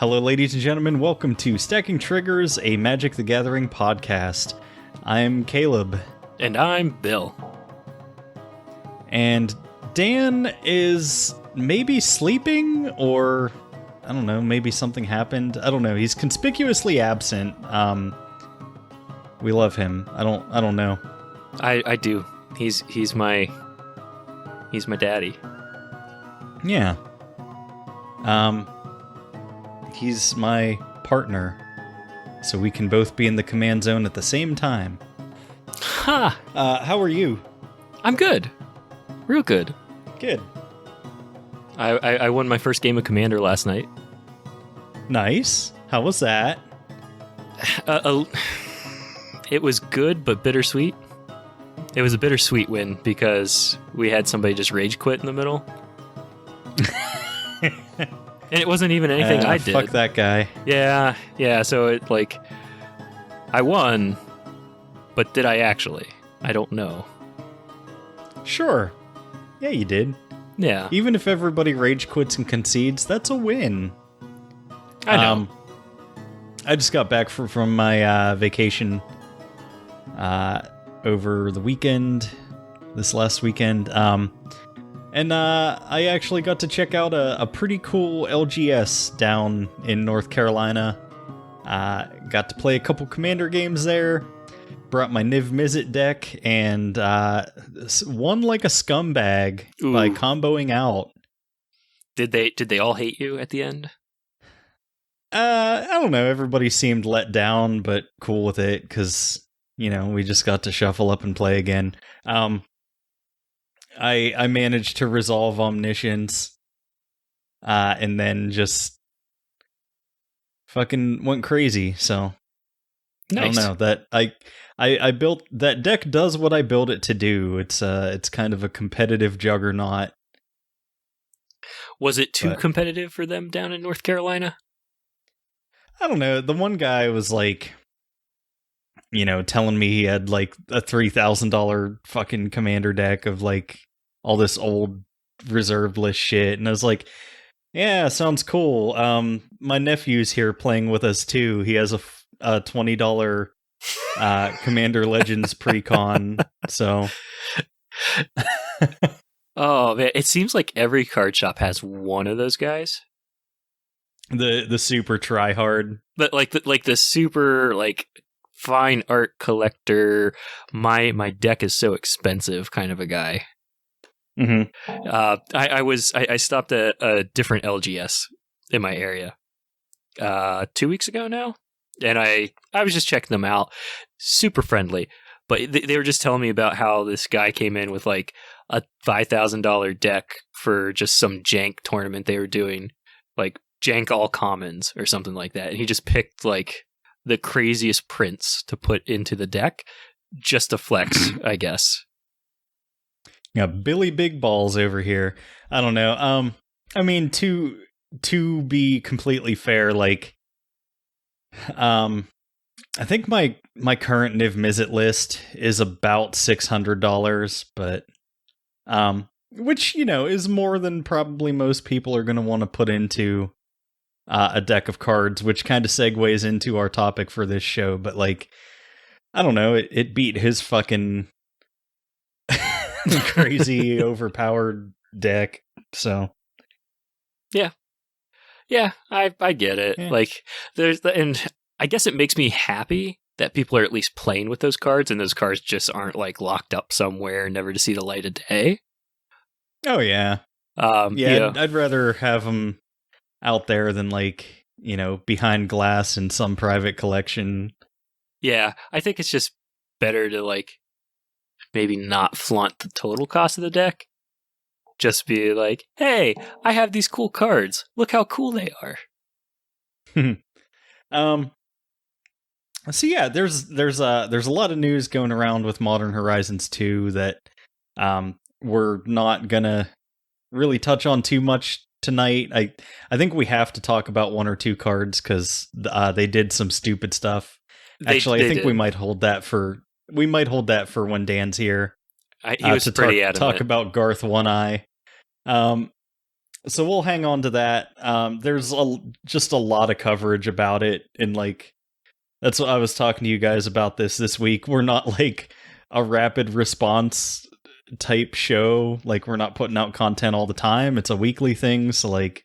Hello, ladies and gentlemen. Welcome to Stacking Triggers, a Magic the Gathering podcast. I'm Caleb. And I'm Bill. And Dan is maybe sleeping, or I don't know, maybe something happened. I don't know. He's conspicuously absent. We love him. I don't know. I do. He's my daddy. Yeah. He's my partner, so we can both be in the command zone at the same time. Ha! How are you? I'm good. Real good. Good. I won my first game of Commander last night. Nice. How was that? It was good, but bittersweet. It was a bittersweet win because we had somebody just rage quit in the middle. And it wasn't even anything I did. Fuck that guy. Yeah. So it I won, but did I actually? I don't know. Sure. Yeah, you did. Yeah. Even if everybody rage quits and concedes, that's a win. I know. I just got back from my vacation over the weekend, this last weekend. And I actually got to check out a pretty cool LGS down in North Carolina. Got to play a couple Commander games there. Brought my Niv Mizzet deck and won like a scumbag by comboing out. Did they all hate you at the end? I don't know. Everybody seemed let down, but cool with it because, we just got to shuffle up and play again. I managed to resolve Omniscience, and then just fucking went crazy. So nice. I don't know that I built that deck does what I built it to do. It's kind of a competitive juggernaut. Was it too competitive for them down in North Carolina? I don't know. The one guy was like, telling me he had like a $3,000 fucking commander deck of like all this old reserved list shit. And I was like, yeah, sounds cool. My nephew's here playing with us too. He has a $20 Commander Legends pre-con. So. Oh man, it seems like every card shop has one of those guys. The super tryhard. But the super fine art collector, my deck is so expensive kind of a guy. Mm-hmm. I stopped at a different LGS in my area 2 weeks ago now, and I was just checking them out. Super friendly, but they were just telling me about how this guy came in with like a $5,000 deck for just some jank tournament they were doing, like jank all commons or something like that, and he just picked like the craziest prints to put into the deck just to flex, I guess. Yeah, Billy Big Balls over here. I don't know. I mean, to be completely fair, I think my current Niv Mizzet list is about $600, but which is more than probably most people are going to want to put into a deck of cards, which kind of segues into our topic for this show. But I don't know, it beat his fucking crazy overpowered deck. So yeah, I get it. Yeah. And I guess it makes me happy that people are at least playing with those cards, and those cards just aren't locked up somewhere, never to see the light of day. Oh yeah. I'd rather have them out there than behind glass in some private collection. Yeah, I think it's just better to maybe not flaunt the total cost of the deck. Just be like, hey, I have these cool cards. Look how cool they are. So yeah, there's a lot of news going around with Modern Horizons 2 that we're not gonna really touch on too much tonight. I think we have to talk about one or two cards because they did some stupid stuff. Actually, I think we might hold that for when Dan's here. He was pretty adamant. Talk about Garth One Eye. So we'll hang on to that. There's just a lot of coverage about it, and like that's what I was talking to you guys about this week. We're not like a rapid response type show. Like we're not putting out content all the time. It's a weekly thing. So like,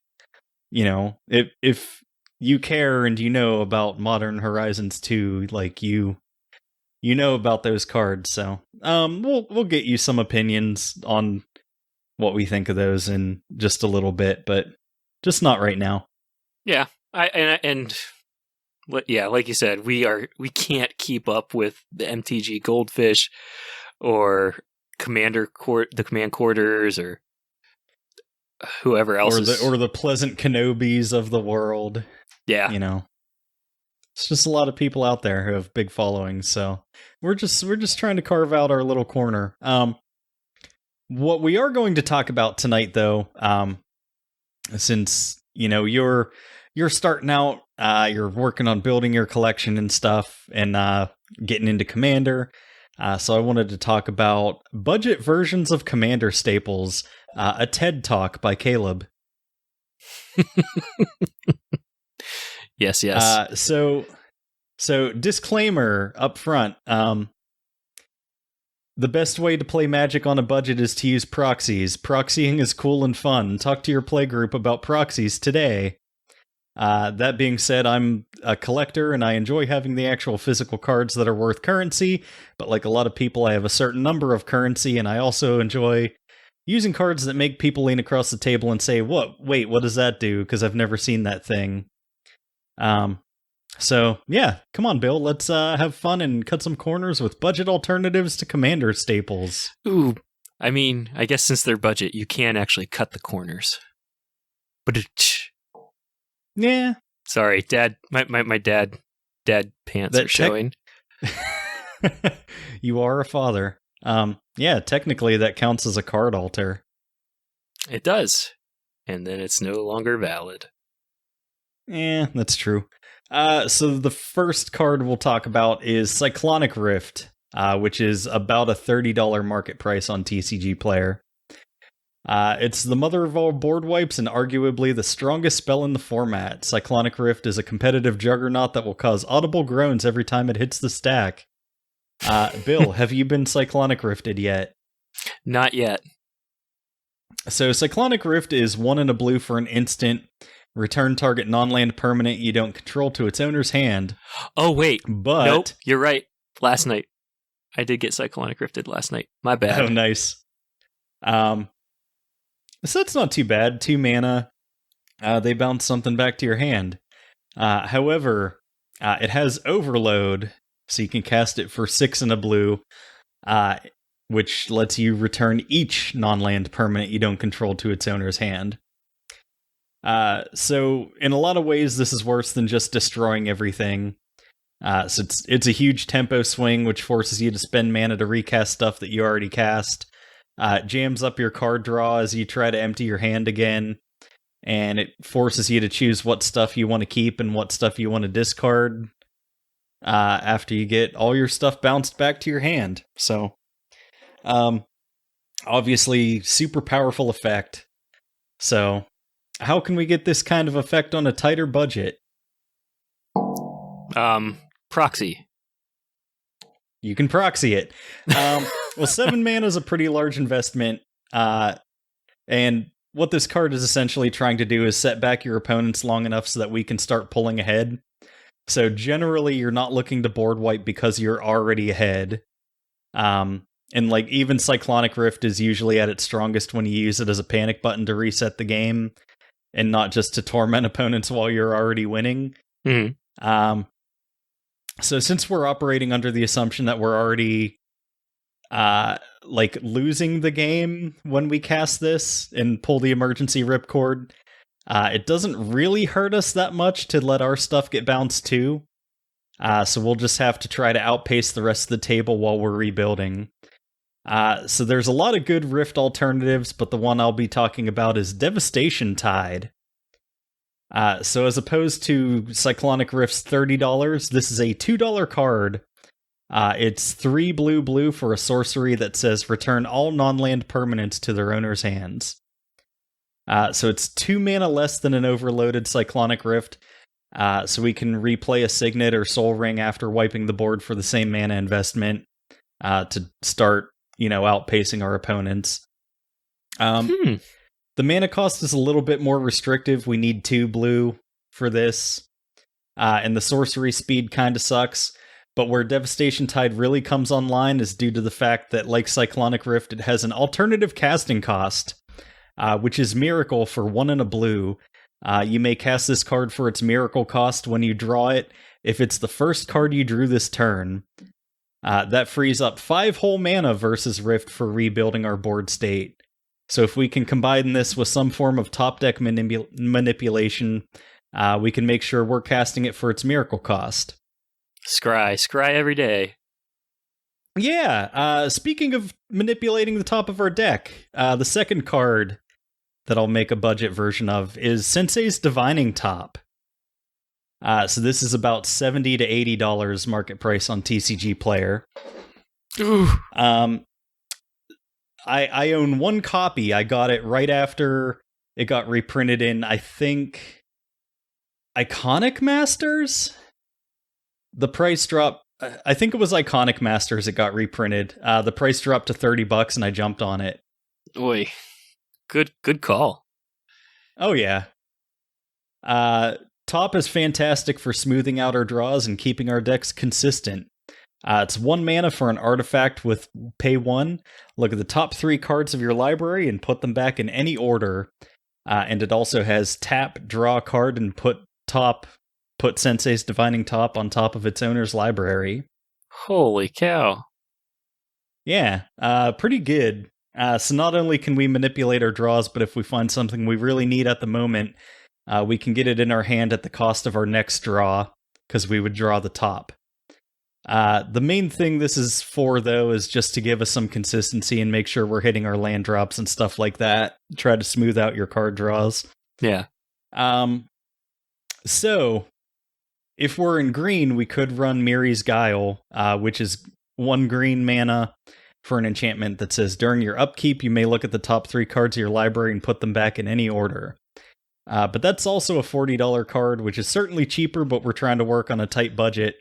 if you care and you know about Modern Horizons 2, like you know about those cards. So we'll get you some opinions on what we think of those in just a little bit, but just not right now. Yeah, like you said, we can't keep up with the MTG Goldfish or the command quarters or whoever else or the Pleasant Kenobis of the world. Yeah, it's just a lot of people out there who have big followings. So we're just trying to carve out our little corner. What we are going to talk about tonight, though, since you're starting out, you're working on building your collection and stuff, and getting into Commander. So I wanted to talk about budget versions of Commander staples, a TED Talk by Caleb. Yes. So disclaimer up front. The best way to play Magic on a budget is to use proxies. Proxying is cool and fun. Talk to your playgroup about proxies today. That being said, I'm a collector and I enjoy having the actual physical cards that are worth currency, but like a lot of people, I have a certain number of currency, and I also enjoy using cards that make people lean across the table and say, wait, what does that do? Because I've never seen that thing. So, yeah, come on, Bill, let's have fun and cut some corners with budget alternatives to Commander staples. Ooh, I mean, I guess since they're budget, you can actually cut the corners. But yeah. Sorry, Dad, my dad pants are showing. You are a father. Yeah, technically that counts as a card alter. It does. And then it's no longer valid. That's true. So the first card we'll talk about is Cyclonic Rift, which is about a $30 market price on TCG Player. It's the mother of all board wipes and arguably the strongest spell in the format. Cyclonic Rift is a competitive juggernaut that will cause audible groans every time it hits the stack. Bill, have you been Cyclonic Rifted yet? Not yet. So Cyclonic Rift is 1 and a blue for an instant. Return target non-land permanent you don't control to its owner's hand. Oh, wait. But nope, you're right. Last night. I did get Cyclonic Rifted last night. My bad. Oh, nice. So that's not too bad. 2 mana. They bounce something back to your hand. However, it has Overload, so you can cast it for 6 and a blue, which lets you return each non-land permanent you don't control to its owner's hand. So in a lot of ways, this is worse than just destroying everything. So it's a huge tempo swing, which forces you to spend mana to recast stuff that you already cast. Jams up your card draw as you try to empty your hand again, and it forces you to choose what stuff you want to keep and what stuff you want to discard after you get all your stuff bounced back to your hand. So, obviously, super powerful effect. So, how can we get this kind of effect on a tighter budget? Proxy. You can proxy it. Well, 7 mana is a pretty large investment, and what this card is essentially trying to do is set back your opponents long enough so that we can start pulling ahead. So generally, you're not looking to board wipe because you're already ahead. And like even Cyclonic Rift is usually at its strongest when you use it as a panic button to reset the game, and not just to torment opponents while you're already winning. Mm-hmm. So since we're operating under the assumption that we're already losing the game when we cast this and pull the emergency ripcord, it doesn't really hurt us that much to let our stuff get bounced too. So we'll just have to try to outpace the rest of the table while we're rebuilding. So there's a lot of good Rift alternatives, but the one I'll be talking about is Devastation Tide. So as opposed to Cyclonic Rift's $30, this is a $2 card. It's 3 blue for a sorcery that says return all non-land permanents to their owner's hands. So it's 2 mana less than an overloaded Cyclonic Rift. So we can replay a Signet or Soul Ring after wiping the board for the same mana investment to start, outpacing our opponents. The mana cost is a little bit more restrictive. We need 2 blue for this. And the sorcery speed kind of sucks. But where Devastation Tide really comes online is due to the fact that, like Cyclonic Rift, it has an alternative casting cost, which is Miracle for 1 and a blue. You may cast this card for its Miracle cost when you draw it, if it's the first card you drew this turn. That frees up 5 whole mana versus Rift for rebuilding our board state. So if we can combine this with some form of top deck manipulation, we can make sure we're casting it for its Miracle cost. Scry every day. Yeah, speaking of manipulating the top of our deck, the second card that I'll make a budget version of is Sensei's Divining Top. So this is about $70 to $80 market price on TCG Player. Ooh. I own 1 copy. I got it right after it got reprinted in, I think, Iconic Masters? The price dropped. I think it was Iconic Masters it got reprinted. The price dropped to $30 and I jumped on it. Oy. Good call. Oh, yeah. Top is fantastic for smoothing out our draws and keeping our decks consistent. It's 1 mana for an artifact with pay 1. Look at the top 3 cards of your library and put them back in any order. And it also has tap, draw a card, and put Sensei's Divining Top on top of its owner's library. Holy cow. Yeah, pretty good. So not only can we manipulate our draws, but if we find something we really need at the moment, we can get it in our hand at the cost of our next draw, because we would draw the top. The main thing this is for, though, is just to give us some consistency and make sure we're hitting our land drops and stuff like that. Try to smooth out your card draws. Yeah. So, if we're in green, we could run Miri's Guile, which is 1 green mana for an enchantment that says, during your upkeep, you may look at the top 3 cards of your library and put them back in any order. But that's also a $40 card, which is certainly cheaper, but we're trying to work on a tight budget.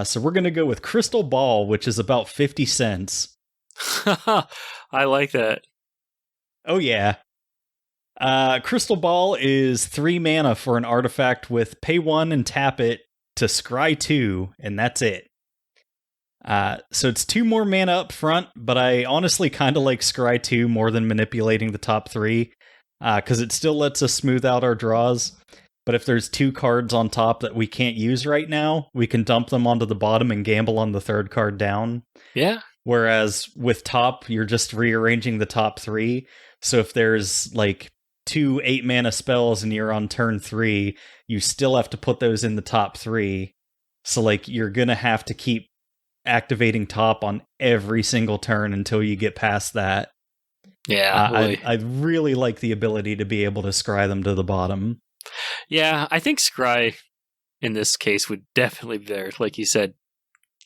So we're going to go with Crystal Ball, which is about 50 cents. I like that. Oh, yeah. Crystal Ball is 3 mana for an artifact with pay 1 and tap it to scry 2, and that's it. So it's 2 more mana up front, but I honestly kind of like scry 2 more than manipulating the top 3, because it still lets us smooth out our draws. But if there's 2 cards on top that we can't use right now, we can dump them onto the bottom and gamble on the 3rd card down. Yeah. Whereas with top, you're just rearranging the top 3. So if there's like 2 8-mana spells and you're on turn 3, you still have to put those in the top 3. So like you're going to have to keep activating top on every single turn until you get past that. Yeah. I really like the ability to be able to scry them to the bottom. Yeah, I think scry in this case would definitely be there. Like you said,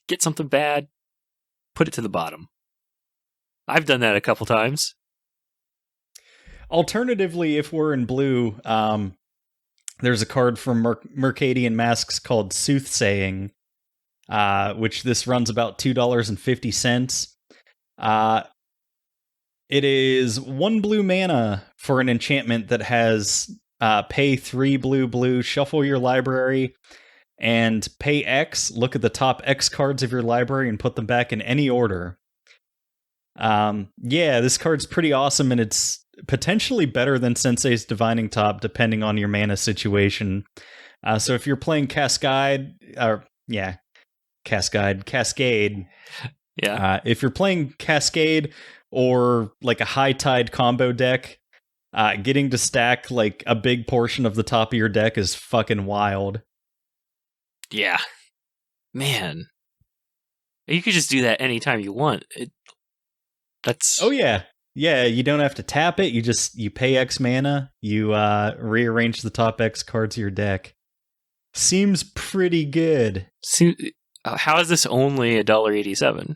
get something bad, put it to the bottom. I've done that a couple times. Alternatively, if we're in blue, there's a card from Mercadian Masks called Soothsaying, which this runs about $2.50. It is 1 blue mana for an enchantment that has pay 3 blue, shuffle your library, and pay X, look at the top X cards of your library and put them back in any order. Yeah, this card's pretty awesome, and it's potentially better than Sensei's Divining Top, depending on your mana situation. So if you're playing Cascade. Yeah. If you're playing Cascade or like a High Tide combo deck, getting to stack like a big portion of the top of your deck is fucking wild. Yeah. Man. You could just do that anytime you want. That's... Oh, yeah. Yeah, you don't have to tap it. You pay X mana. You rearrange the top X cards of your deck. Seems pretty good. How is this only $1.87?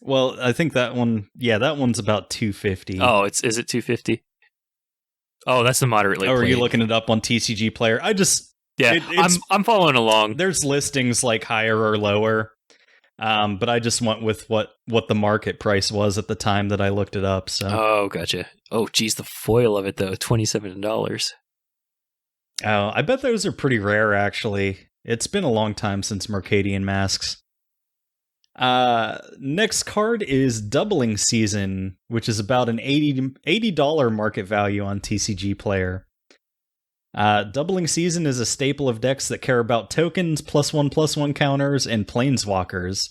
Well, I think that one, that one's about $2.50. Oh, is it $2.50? Oh, that's the moderately Or are played. you looking it up on TCG Player? Yeah, I'm following along. There's listings like higher or lower, but I just went with what the market price was at the time that I looked it up. So, Oh, gotcha. Oh, geez, the foil of it though, $27. oh, I bet those are pretty rare. Actually, it's been a long time since Mercadian Masks. Next card is Doubling Season, which is about an $80 market value on TCG Player. Doubling Season is a staple of decks that care about tokens, +1/+1 counters, and planeswalkers.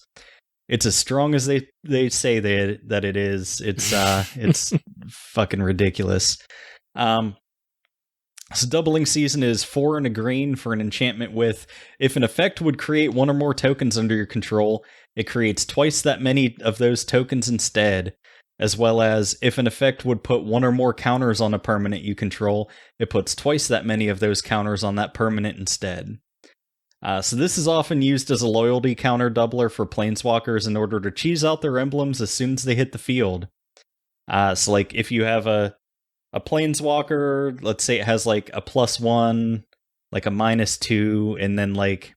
It's as strong as they say that it is. It's fucking ridiculous. So Doubling Season is 4 and a green for an enchantment with, if an effect would create one or more tokens under your control, it creates twice that many of those tokens instead, as well as if an effect would put one or more counters on a permanent you control, it puts twice that many of those counters on that permanent instead. So this is often used as a loyalty counter doubler for planeswalkers in order to cheese out their emblems as soon as they hit the field. So like if you have a planeswalker, let's say it has like a +1, like a -2, and then like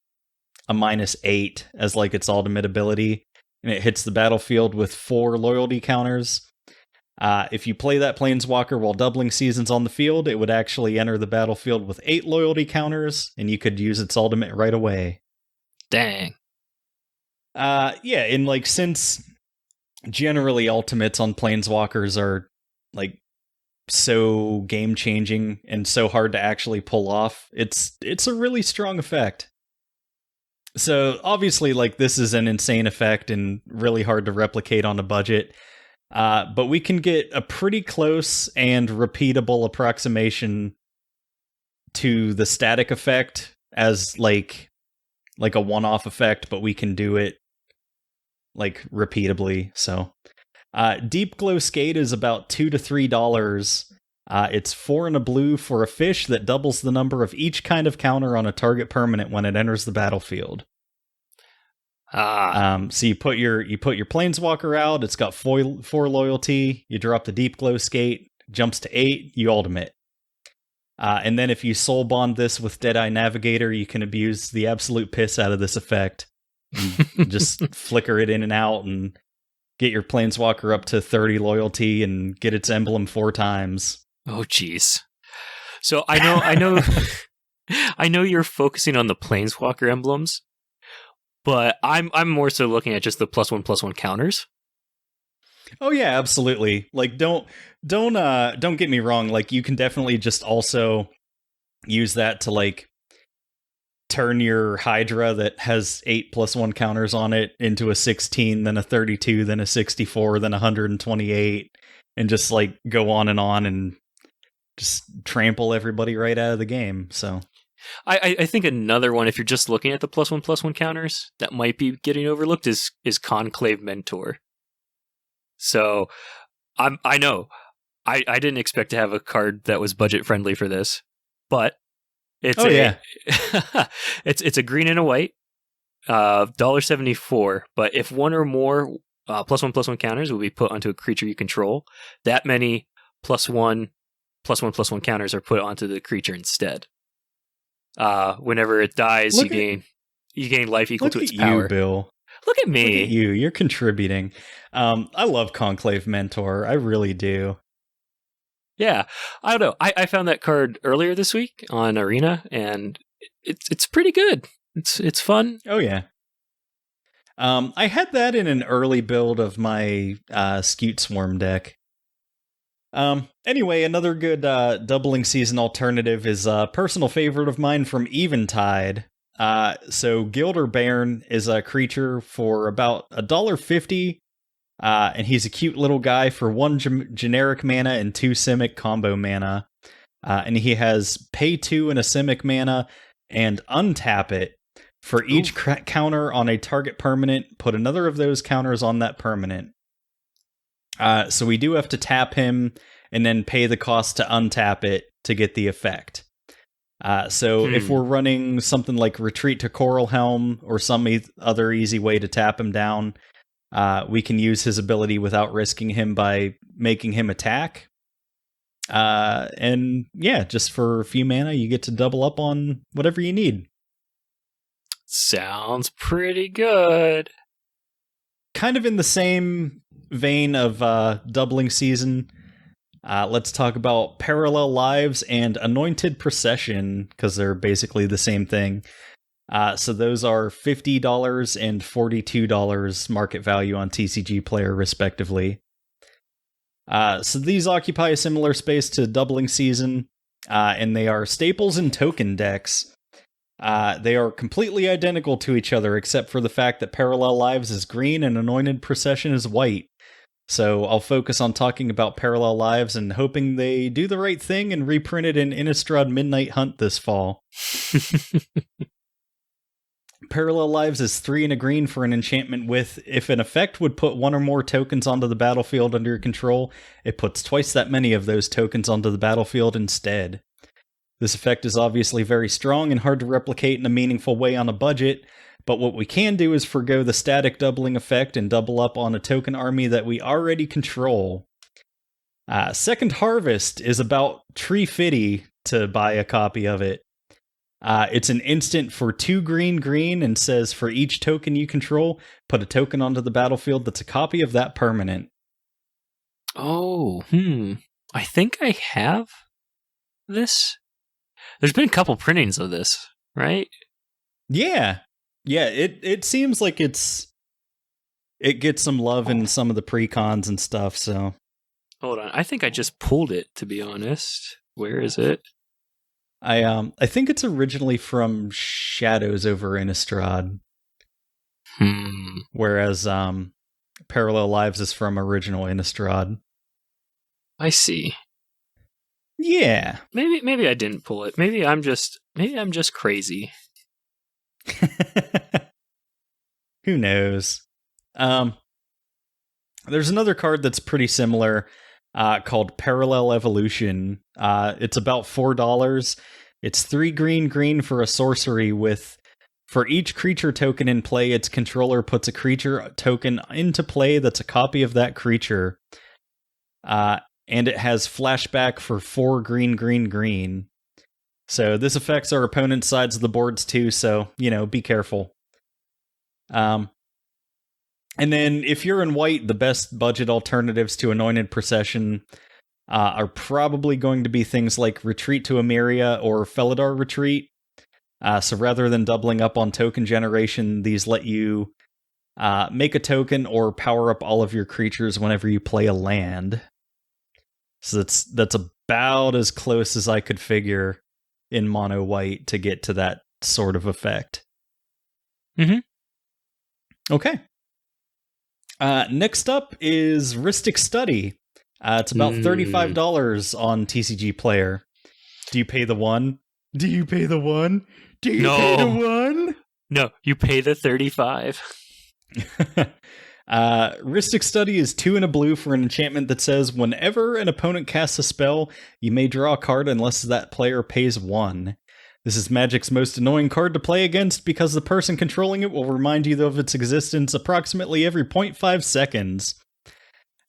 a -8 as like its ultimate ability, and it hits the battlefield with 4 loyalty counters. If you play that planeswalker while Doubling Season's on the field, it would actually enter the battlefield with 8 loyalty counters, and you could use its ultimate right away. Dang. Yeah, and like since generally ultimates on planeswalkers are like so game changing and so hard to actually pull off, it's a really strong effect. So obviously, like, this is an insane effect and really hard to replicate on a budget, but we can get a pretty close and repeatable approximation to the static effect as like a one-off effect, but we can do it like repeatably. So Deep Glow Skate is about $2 to $3. It's 4 and a blue for a fish that doubles the number of each kind of counter on a target permanent when it enters the battlefield. So you put your planeswalker out. It's got 4 loyalty. You drop the Deep Glow Skate, jumps to 8. You ultimate. And then if you soul bond this with Deadeye Navigator, you can abuse the absolute piss out of this effect. Just flicker it in and out and get your planeswalker up to 30 loyalty and get its emblem 4 times. Oh, jeez. So I know, I know you're focusing on the planeswalker emblems, but I'm more so looking at just the +1/+1 counters. Oh yeah, absolutely. Like don't get me wrong. Like you can definitely just also use that to like turn your Hydra that has 8 +1 counters on it into a 16, then a 32, then a 64, then 128, and just like go on and just trample everybody right out of the game. So I think another one, if you're just looking at the +1/+1 counters, that might be getting overlooked is Conclave Mentor. So I know I didn't expect to have a card that was budget friendly for this, but it's it's a green and a white, $1.74. But if one or more +1/+1 counters will be put onto a creature you control, that many +1/+1 counters are put onto the creature instead. Whenever it dies, you gain life equal to its power. You, Bill. Look at me. Look at you. You're contributing. I love Conclave Mentor. I really do. Yeah, I don't know. I found that card earlier this week on Arena, and it's pretty good. It's fun. Oh yeah. I had that in an early build of my Scute Swarm deck. Anyway, another good Doubling Season alternative is a personal favorite of mine from Eventide. So Gilderbern is a creature for about $1.50. And he's a cute little guy for 1 generic mana and 2 Simic combo mana. And he has pay 2 and a Simic mana and untap it. For each counter on a target permanent, put another of those counters on that permanent. So we do have to tap him and then pay the cost to untap it to get the effect. So if we're running something like Retreat to Coral Helm or some other easy way to tap him down, we can use his ability without risking him by making him attack. And yeah, just for a few mana, you get to double up on whatever you need. Sounds pretty good. Kind of in the same vein of doubling season, let's talk about Parallel Lives and Anointed Procession, because they're basically the same thing. So those are $50 and $42 market value on TCG Player, respectively. So these occupy a similar space to Doubling Season, and they are staples in token decks. They are completely identical to each other, except for the fact that Parallel Lives is green and Anointed Procession is white. So I'll focus on talking about Parallel Lives and hoping they do the right thing and reprint it in Innistrad Midnight Hunt this fall. Parallel Lives is 3 and a green for an enchantment with, if an effect would put one or more tokens onto the battlefield under your control, it puts twice that many of those tokens onto the battlefield instead. This effect is obviously very strong and hard to replicate in a meaningful way on a budget, but what we can do is forgo the static doubling effect and double up on a token army that we already control. Second Harvest is about Tree Fitty to buy a copy of it. It's an instant for 2 green and says for each token you control, put a token onto the battlefield that's a copy of that permanent. Oh, I think I have this. There's been a couple printings of this, right? Yeah. Yeah, it seems like it gets some love in some of the precons and stuff, so. Hold on. I think I just pulled it, to be honest. Where is it? I think it's originally from Shadows over Innistrad. Whereas Parallel Lives is from original Innistrad. I see. Yeah. Maybe I didn't pull it. Maybe I'm just crazy. Who knows? There's another card that's pretty similar, called Parallel Evolution. It's about $4. It's 3 green for a sorcery with, for each creature token in play, its controller puts a creature token into play that's a copy of that creature. And it has flashback for 4 green. So this affects our opponent's sides of the boards too, so, be careful. And then if you're in white, the best budget alternatives to Anointed Procession are probably going to be things like Retreat to Emeria or Felidar Retreat. So rather than doubling up on token generation, these let you make a token or power up all of your creatures whenever you play a land. So that's about as close as I could figure in mono white to get to that sort of effect. Okay. Next up is Rustic Study. It's about $35 on TCG Player. Do you pay the one? Do you pay the one? Do you pay the one? No, you pay the 35. Rustic Study is 2 and a blue for an enchantment that says whenever an opponent casts a spell, you may draw a card unless that player pays 1. This is Magic's most annoying card to play against because the person controlling it will remind you of its existence approximately every 0.5 seconds.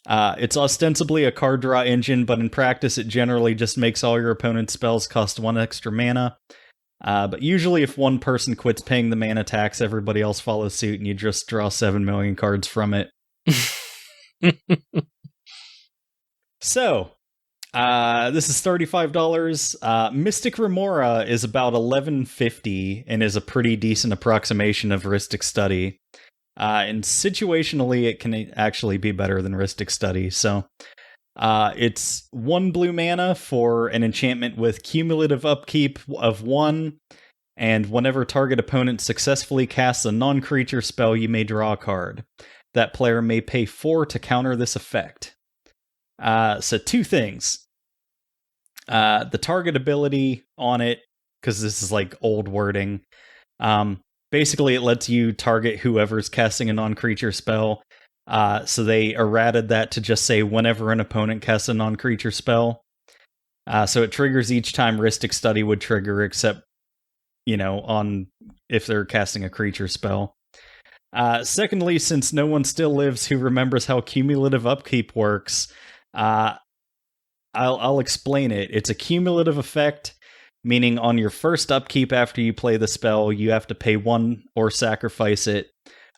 It's ostensibly a card draw engine, but in practice it generally just makes all your opponent's spells cost 1 extra mana. But usually if one person quits paying the mana tax, everybody else follows suit and you just draw 7 million cards from it. So, this is $35. Mystic Remora is about $11.50 and is a pretty decent approximation of Rustic Study. And situationally, it can actually be better than Rustic Study. So, it's 1 blue mana for an enchantment with cumulative upkeep of 1, and whenever target opponent successfully casts a non-creature spell, you may draw a card. That player may pay 4 to counter this effect. So 2 things. The target ability on it, because this is like old wording, basically it lets you target whoever's casting a non-creature spell. So they errated that to just say whenever an opponent casts a non-creature spell. So it triggers each time Rustic Study would trigger, except, on if they're casting a creature spell. Secondly, since no one still lives who remembers how cumulative upkeep works, I'll explain it. It's a cumulative effect, meaning on your first upkeep after you play the spell, you have to pay 1 or sacrifice it.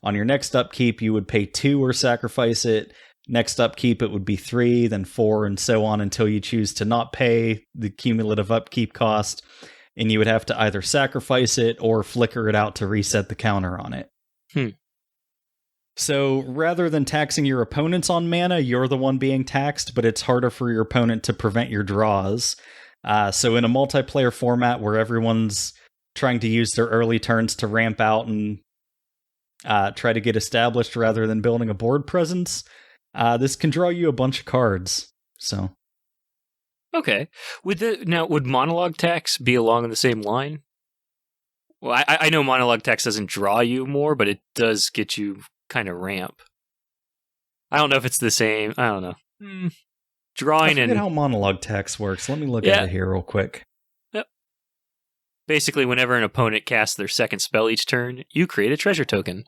On your next upkeep, you would pay 2 or sacrifice it. Next upkeep, it would be 3, then 4, and so on until you choose to not pay the cumulative upkeep cost, and you would have to either sacrifice it or flicker it out to reset the counter on it. So rather than taxing your opponents on mana, you're the one being taxed, but it's harder for your opponent to prevent your draws. So in a multiplayer format where everyone's trying to use their early turns to ramp out and try to get established rather than building a board presence, this can draw you a bunch of cards. So, okay. Would monologue tax be along the same line? Well, I know monologue tax doesn't draw you more, but it does get you kind of ramp. I don't know if it's the same. I don't know. Drawing I forget how monologue tax works. Let me look at it here real quick. Yep. Basically, whenever an opponent casts their second spell each turn, you create a treasure token.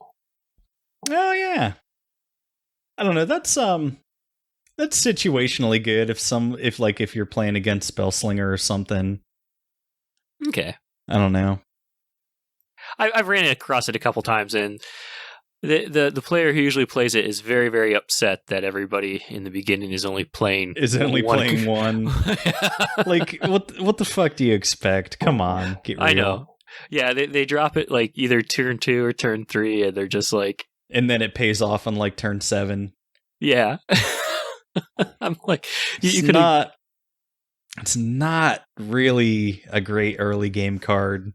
Oh yeah. I don't know. That's situationally good if you're playing against Spellslinger or something. Okay. I don't know. I've ran across it a couple times, and the player who usually plays it is very, very upset that everybody in the beginning is only playing one. Like, what the fuck do you expect? Come on, get real. I know. Yeah, they drop it like either turn 2 or turn 3, and they're just like, and then it pays off on like turn 7. Yeah. I'm like, it's not really a great early game card.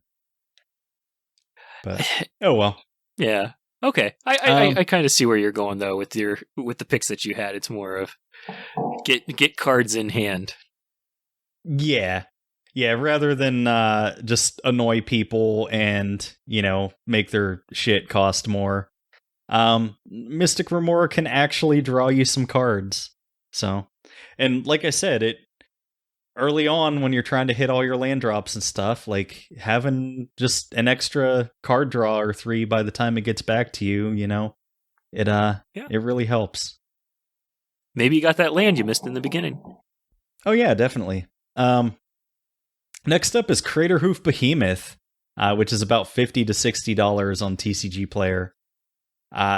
But oh well. Yeah. Okay. I kind of see where you're going though with the picks that you had. It's more of get cards in hand. Yeah. Yeah, rather than just annoy people and, make their shit cost more. Mystic Remora can actually draw you some cards. So, and like I said, early on when you're trying to hit all your land drops and stuff, like having just an extra card draw or 3 by the time it gets back to you, it really helps. Maybe you got that land you missed in the beginning. Oh yeah, definitely. Next up is Crater Hoof Behemoth, which is about $50 to $60 on TCG Player.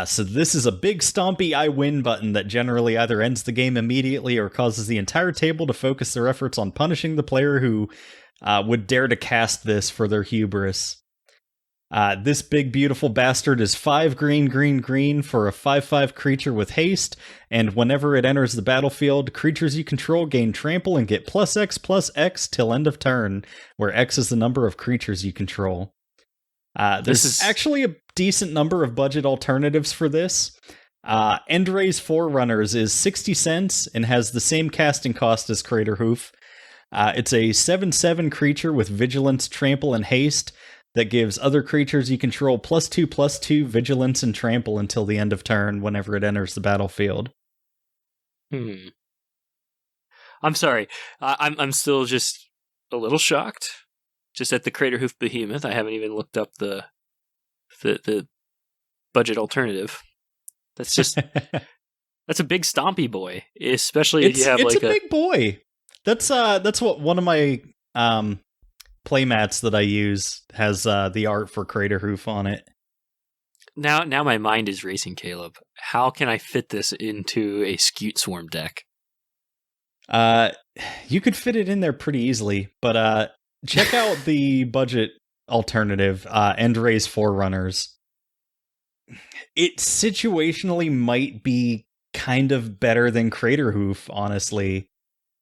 So this is a big stompy I win button that generally either ends the game immediately or causes the entire table to focus their efforts on punishing the player who would dare to cast this for their hubris. This big beautiful bastard is 5 green for a 5/5 creature with haste, and whenever it enters the battlefield, creatures you control gain trample and get +X/+X till end of turn, where X is the number of creatures you control. There's actually a decent number of budget alternatives for this. Endray's Forerunners is 60 cents and has the same casting cost as Crater Hoof. It's a 7/7 creature with Vigilance, Trample, and Haste that gives other creatures you control +2/+2 Vigilance and Trample until the end of turn whenever it enters the battlefield. I'm sorry. I'm still just a little shocked. Just at the Crater Hoof Behemoth, I haven't even looked up the budget alternative. That's just that's a big stompy boy, especially if you have it's a big boy. That's what one of my playmats that I use has the art for Crater Hoof on it. Now my mind is racing, Caleb. How can I fit this into a Scute Swarm deck? You could fit it in there pretty easily, but check out the budget alternative, Endray's Forerunners. It situationally might be kind of better than Crater Hoof, honestly.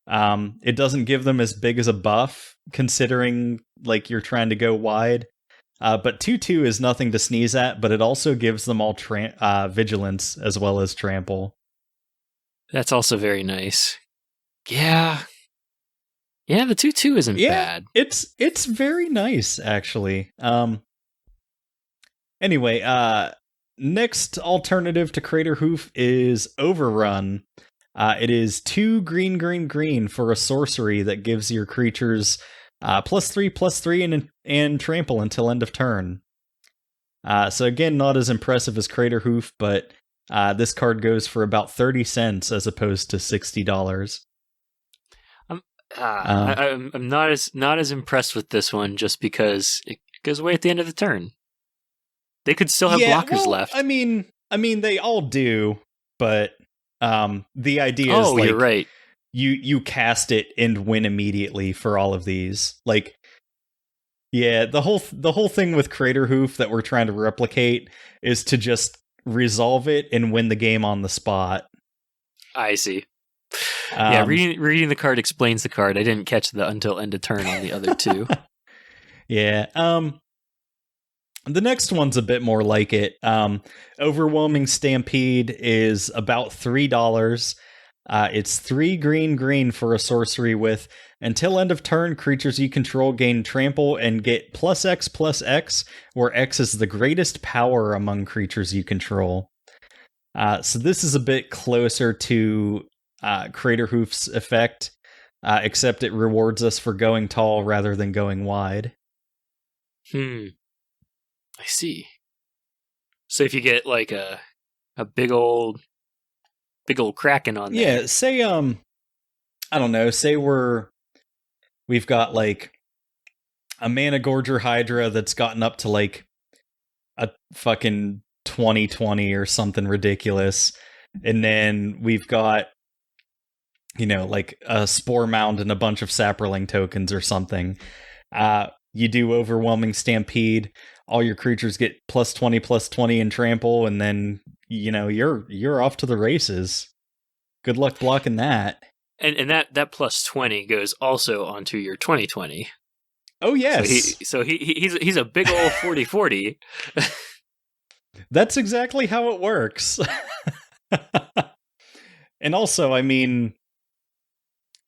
It doesn't give them as big as a buff, considering like you're trying to go wide. But 2/2 is nothing to sneeze at, but it also gives them all Vigilance as well as Trample. That's also very nice. Yeah. Yeah, the 2/2 isn't bad. It's very nice, actually. Anyway, next alternative to Crater Hoof is Overrun. It is 2 green for a sorcery that gives your creatures +3/+3 and trample until end of turn. So again, not as impressive as Crater Hoof, but this card goes for about 30 cents as opposed to $60. I'm not as impressed with this one just because it goes away at the end of the turn. They could still have blockers left. I mean, they all do, but the idea is you're right. You cast it and win immediately for all of these. Like, yeah, the whole thing with Crater Hoof that we're trying to replicate is to just resolve it and win the game on the spot. I see. Yeah, reading the card explains the card. I didn't catch the until end of turn on the other two. Yeah. The next one's a bit more like it. Overwhelming Stampede is about $3. It's 3 green for a sorcery with until end of turn, creatures you control gain trample and get +X/+X, where X is the greatest power among creatures you control. So this is a bit closer to Crater Hoof's effect, except it rewards us for going tall rather than going wide. I see. So if you get like a big old Kraken on there. Yeah, say I don't know, say we've got like a Mana Gorger Hydra that's gotten up to like a fucking 20/20 or something ridiculous. And then we've got, you know, like a Spore Mound and a bunch of Saproling tokens or something. You do Overwhelming Stampede, all your creatures get +20/+20 in trample, and then, you know, you're off to the races. Good luck blocking that. And that +20 goes also onto your 20/20. Oh yes. So he's a big old 40/40. That's exactly how it works. And also, I mean,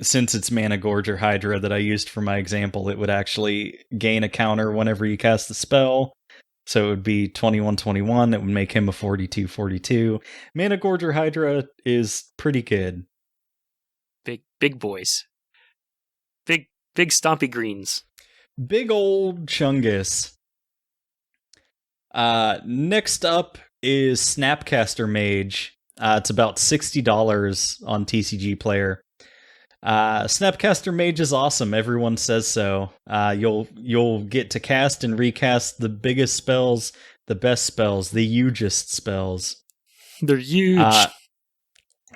since it's Mana Gorger Hydra that I used for my example, it would actually gain a counter whenever you cast the spell. So it would be 21/21. That would make him a 42/42. Mana Gorger Hydra is pretty good. Big boys. Big stompy greens. Big old Chungus. Next up is Snapcaster Mage. It's about $60 on TCG Player. Snapcaster Mage is awesome. Everyone says so. You'll get to cast and recast the biggest spells, the best spells, the hugest spells. They're huge.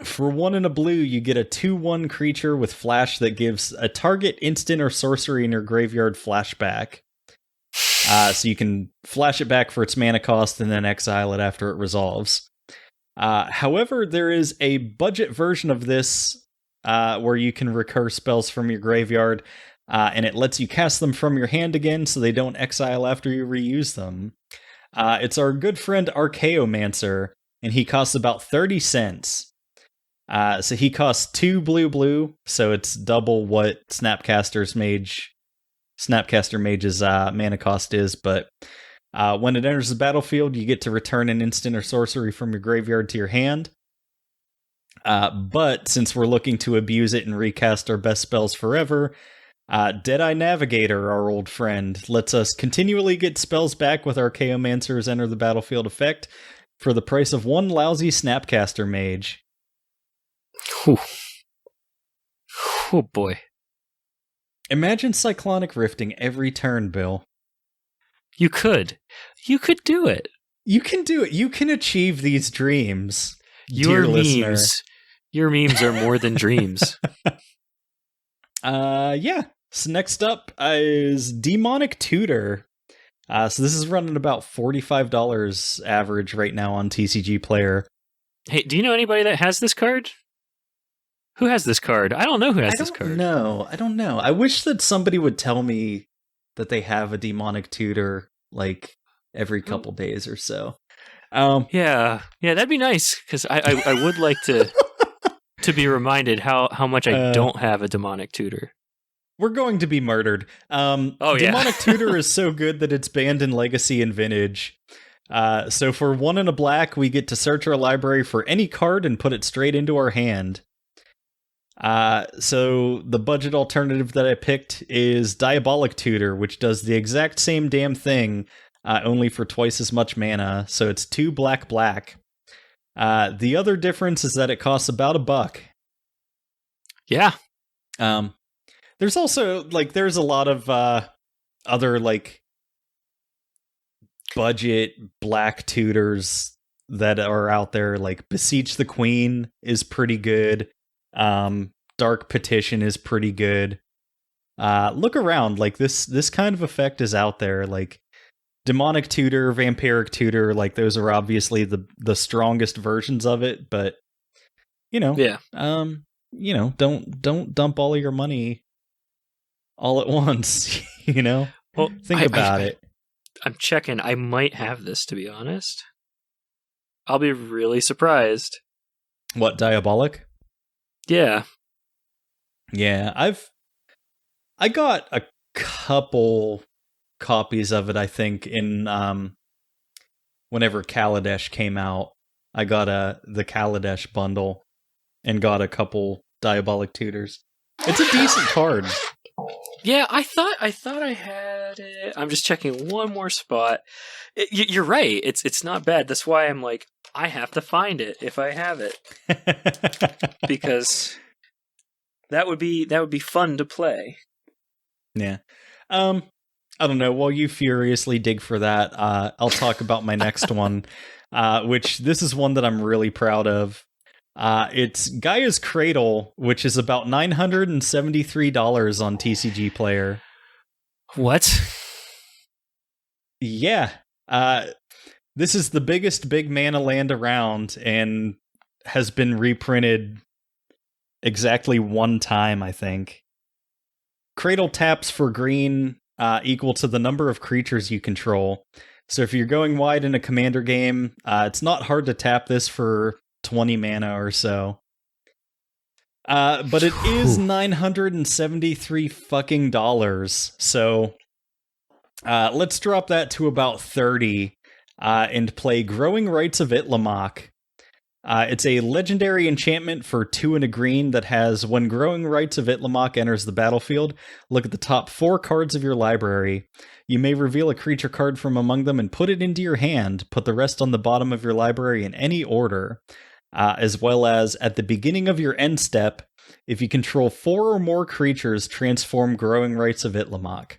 For 1 and a blue, you get a 2/1 creature with flash that gives a target instant or sorcery in your graveyard flashback. So you can flash it back for its mana cost and then exile it after it resolves. However, there is a budget version of this where you can recur spells from your graveyard, and it lets you cast them from your hand again so they don't exile after you reuse them. It's our good friend Archaeomancer, and he costs about 30 cents. So he costs 2 blue, so it's double what Snapcaster Mage's mana cost is, but when it enters the battlefield, you get to return an instant or sorcery from your graveyard to your hand. But since we're looking to abuse it and recast our best spells forever, Deadeye Navigator, our old friend, lets us continually get spells back with Archaeomancer's Enter the Battlefield effect for the price of 1 lousy Snapcaster Mage. Whew. Oh boy. Imagine Cyclonic Rifting every turn, Bill. You could do it. You can do it. You can achieve these dreams. Your memes are more than dreams. Yeah. So next up is Demonic Tutor. So this is running about $45 average right now on TCG Player. Hey, do you know anybody that has this card? Who has this card? I don't know who has this card. No, I don't know. I wish that somebody would tell me that they have a Demonic Tutor like every couple days or so. Yeah, that'd be nice, because I would like to be reminded how much I don't have a Demonic Tutor. We're going to be murdered. Demonic Tutor is so good that it's banned in Legacy and Vintage. So for 1 and a black, we get to search our library for any card and put it straight into our hand. So the budget alternative that I picked is Diabolic Tutor, which does the exact same damn thing, only for twice as much mana. So it's 2 black. The other difference is that it costs about $1. Yeah. There's also like there's a lot of other like budget black tutors that are out there. Like Beseech the Queen is pretty good. Dark Petition is pretty good. Look around, like this kind of effect is out there. Like Demonic Tutor, Vampiric Tutor, like those are obviously the strongest versions of it, but Yeah. don't dump all of your money all at once, Well, Think about it. I'm checking. I might have this, to be honest. I'll be really surprised. What, Diabolic? Yeah. Yeah, I got a couple copies of it, I think, in whenever Kaladesh came out. I got the Kaladesh bundle and got a couple Diabolic Tutors. It's a decent card. Yeah, I thought I had it. I'm just checking one more spot. You're right. It's not bad. That's why I'm like, I have to find it if I have it, because that would be fun to play. Yeah. I don't know. While you furiously dig for that, I'll talk about my next one, which this is one that I'm really proud of. It's Gaia's Cradle, which is about $973 on TCG Player. What? Yeah. This is the biggest big mana land around and has been reprinted exactly one time, I think. Cradle taps for green equal to the number of creatures you control. So if you're going wide in a commander game, it's not hard to tap this for 20 mana or so. But it is $973 fucking dollars. So let's drop that to about 30 and play Growing Rights of Itlamok. It's a legendary enchantment for 2 and a green that has, when Growing Rights of Itlamok enters the battlefield, look at the top 4 cards of your library. You may reveal a creature card from among them and put it into your hand. Put the rest on the bottom of your library in any order. As well as, at the beginning of your end step, if you control 4 or more creatures, transform Growing Rights of Itlamok.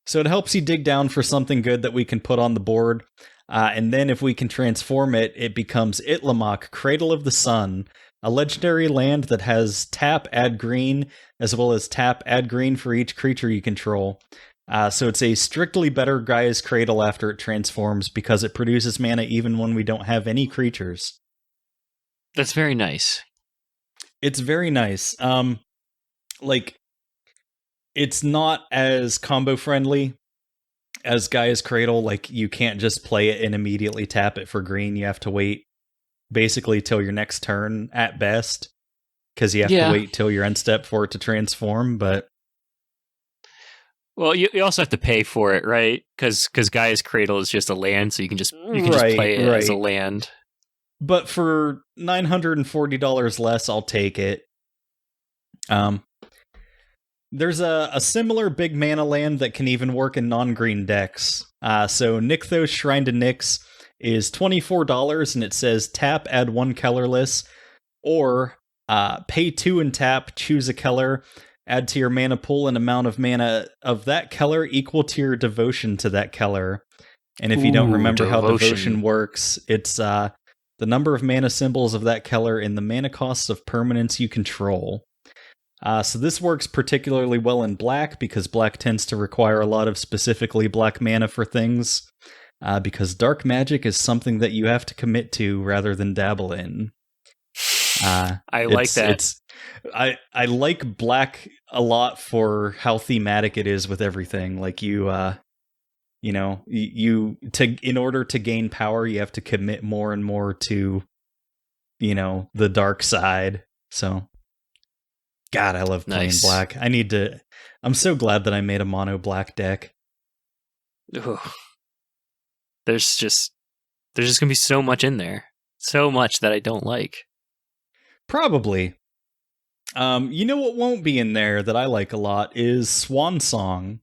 So it helps you dig down for something good that we can put on the board. And then if we can transform it, it becomes Itlamok, Cradle of the Sun, a legendary land that has tap, add green, as well as tap, add green for each creature you control. So it's a strictly better Gaia's Cradle after it transforms, because it produces mana even when we don't have any creatures. That's very nice. It's very nice. It's not as combo friendly as Gaia's Cradle. Like, you can't just play it and immediately tap it for green. You have to wait basically till your next turn at best, because you have to wait till your end step for it to transform. But well, you also have to pay for it, right? Because Gaia's Cradle is just a land, so you can just play it as a land. But for $940 less, I'll take it. There's a similar big mana land that can even work in non-green decks. So Nykthos Shrine to Nyx is $24, and it says tap, add 1 colorless, or pay 2 and tap, choose a color, add to your mana pool an amount of mana of that color equal to your devotion to that color. And if you don't remember how devotion works, it's the number of mana symbols of that color and the mana costs of permanents you control. So this works particularly well in black, because black tends to require a lot of specifically black mana for things, because dark magic is something that you have to commit to rather than dabble in. I like that. I like black a lot for how thematic it is with everything. Like in order to gain power, you have to commit more and more to, the dark side. So, God, I love playing black. I'm so glad that I made a mono black deck. Ugh. There's just gonna be so much in there. So much that I don't like. Probably. What won't be in there that I like a lot is Swan Song,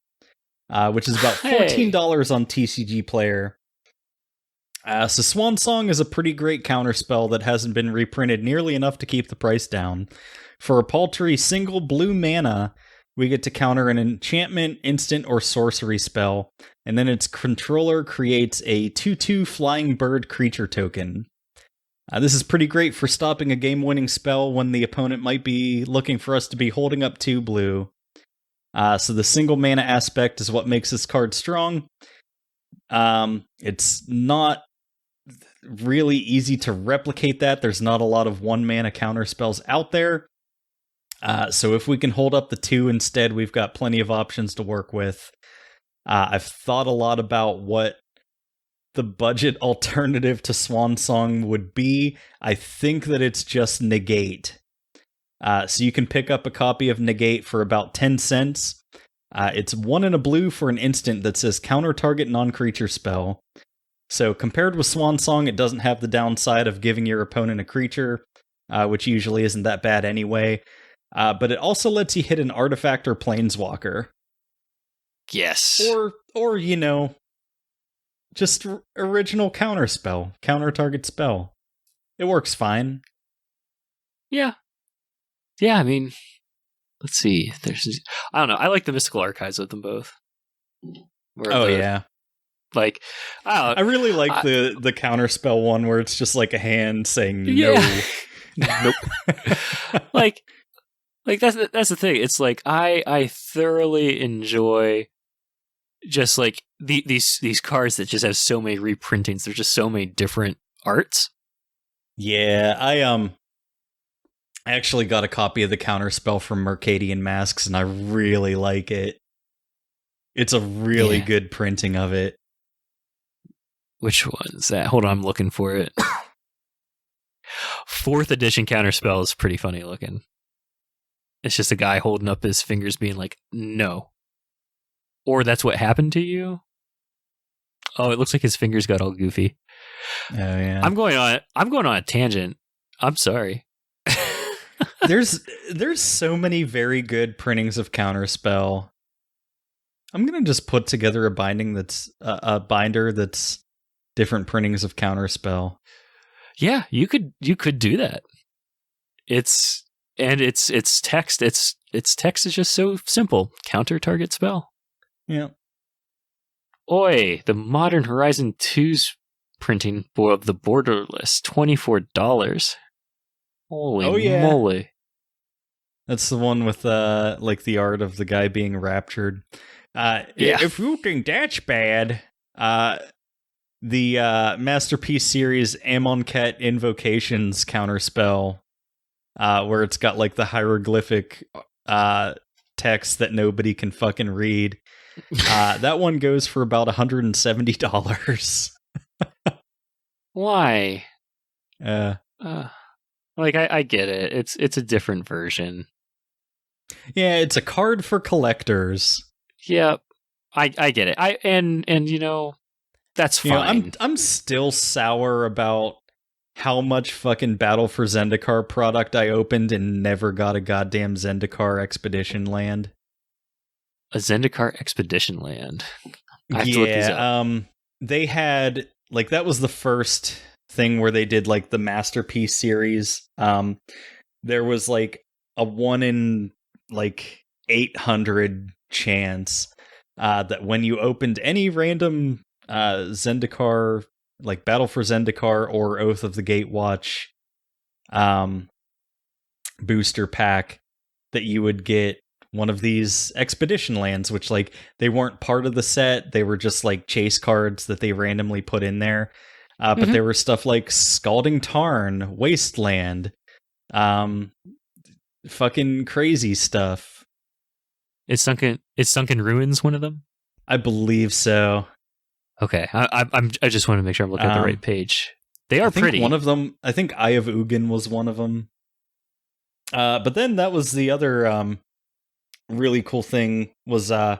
which is about $14 on TCG Player. So Swan Song is a pretty great counterspell that hasn't been reprinted nearly enough to keep the price down. For a paltry single blue mana, we get to counter an enchantment, instant, or sorcery spell, and then its controller creates a 2/2 flying bird creature token. This is pretty great for stopping a game-winning spell when the opponent might be looking for us to be holding up 2 blue. So the single mana aspect is what makes this card strong. It's not really easy to replicate that. There's not a lot of 1 mana counter spells out there. So if we can hold up the 2 instead, we've got plenty of options to work with. I've thought a lot about what the budget alternative to Swan Song would be. I think that it's just Negate. So you can pick up a copy of Negate for about 10 cents. It's 1 and a blue for an instant that says counter target non-creature spell. So compared with Swan Song, it doesn't have the downside of giving your opponent a creature, which usually isn't that bad anyway. But it also lets you hit an artifact or planeswalker. Yes. Or just original counterspell, counter target spell. It works fine. Yeah. Yeah, I mean, let's see. I don't know. I like the Mystical Archives with them both. Yeah. Like, I really like the counterspell one where it's just like a hand saying no. Yeah. Nope. like that's the thing. It's like I thoroughly enjoy just like these cards that just have so many reprintings. There's just so many different arts. Yeah, I actually got a copy of the counterspell from Mercadian Masks, and I really like it. It's a really good printing of it. Which one is that? Hold on, I'm looking for it. 4th edition counterspell is pretty funny looking. It's just a guy holding up his fingers being like, no. Or that's what happened to you? Oh, it looks like his fingers got all goofy. Oh yeah. I'm going on a tangent. I'm sorry. There's so many very good printings of counterspell. I'm gonna just put together a binder that's different printings of counterspell. Yeah, you could do that. It's text. Its text is just so simple. Counter target spell. Yeah. Oi, the Modern Horizon 2's printing of the Borderless, $24. Holy moly. That's the one with like the art of the guy being raptured. If you think that's bad, the Masterpiece series Amonkhet Invocations counterspell, where it's got like the hieroglyphic text that nobody can fucking read. That one goes for about $170. Why? Like I get it. It's a different version. Yeah, it's a card for collectors. Yep. I get it. And that's fine. I'm still sour about how much fucking Battle for Zendikar product I opened and never got a goddamn Zendikar Expedition land. A Zendikar Expedition land. I have to look these up. They had like that was the first thing where they did like the Masterpiece series. There was like a 1 in like 800 chance that when you opened any random Zendikar, like Battle for Zendikar or Oath of the Gatewatch booster pack, that you would get one of these expedition lands, which like they weren't part of the set. They were just like chase cards that they randomly put in there. But there were stuff like Scalding Tarn, Wasteland, fucking crazy stuff. Is Sunken Ruins one of them? I believe so. Okay, I just want to make sure I'm looking at the right page. They are pretty. One of them, I think Eye of Ugin was one of them. But then that was the other really cool thing was for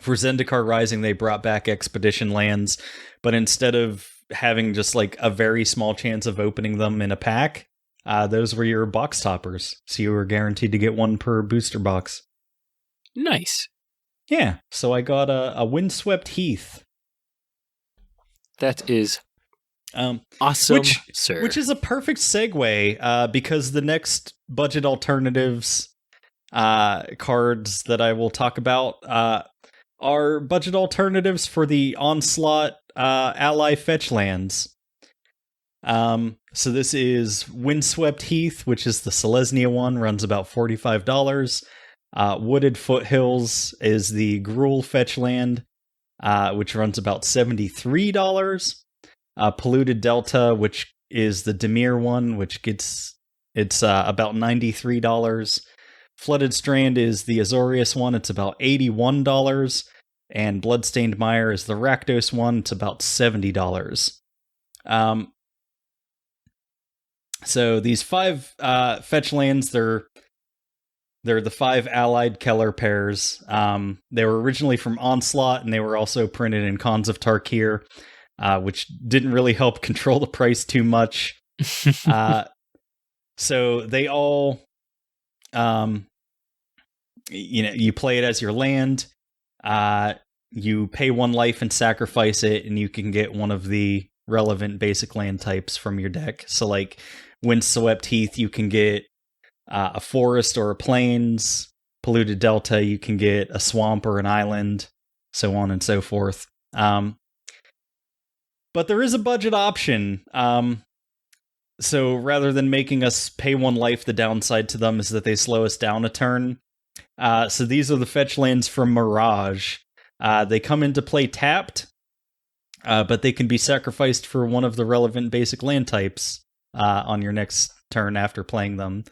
Zendikar Rising, they brought back expedition lands, but instead of having just like a very small chance of opening them in a pack, those were your box toppers. So you were guaranteed to get one per booster box. Nice. Yeah, so I got a Windswept Heath. That is awesome, sir. Which is a perfect segue, because the next budget alternatives cards that I will talk about are budget alternatives for the Onslaught ally fetch lands. So this is Windswept Heath, which is the Selesnya one, runs about $45. Wooded Foothills is the Gruul fetch land, which runs about $73. Polluted Delta, which is the Dimir one, which it's about $93. Flooded Strand is the Azorius one, it's about $81. And Bloodstained Mire is the Rakdos one, it's about $70. So these 5 fetch lands, they're the 5 allied Keller pairs. They were originally from Onslaught, and they were also printed in Khans of Tarkir, which didn't really help control the price too much. So they all, you play it as your land. You pay 1 life and sacrifice it, and you can get one of the relevant basic land types from your deck. So like Windswept Heath, you can get a forest or a plains. Polluted Delta, you can get a swamp or an island, so on and so forth. But there is a budget option. So rather than making us pay 1 life, the downside to them is that they slow us down a turn. So these are the fetch lands from Mirage. They come into play tapped, but they can be sacrificed for one of the relevant basic land types on your next turn after playing them.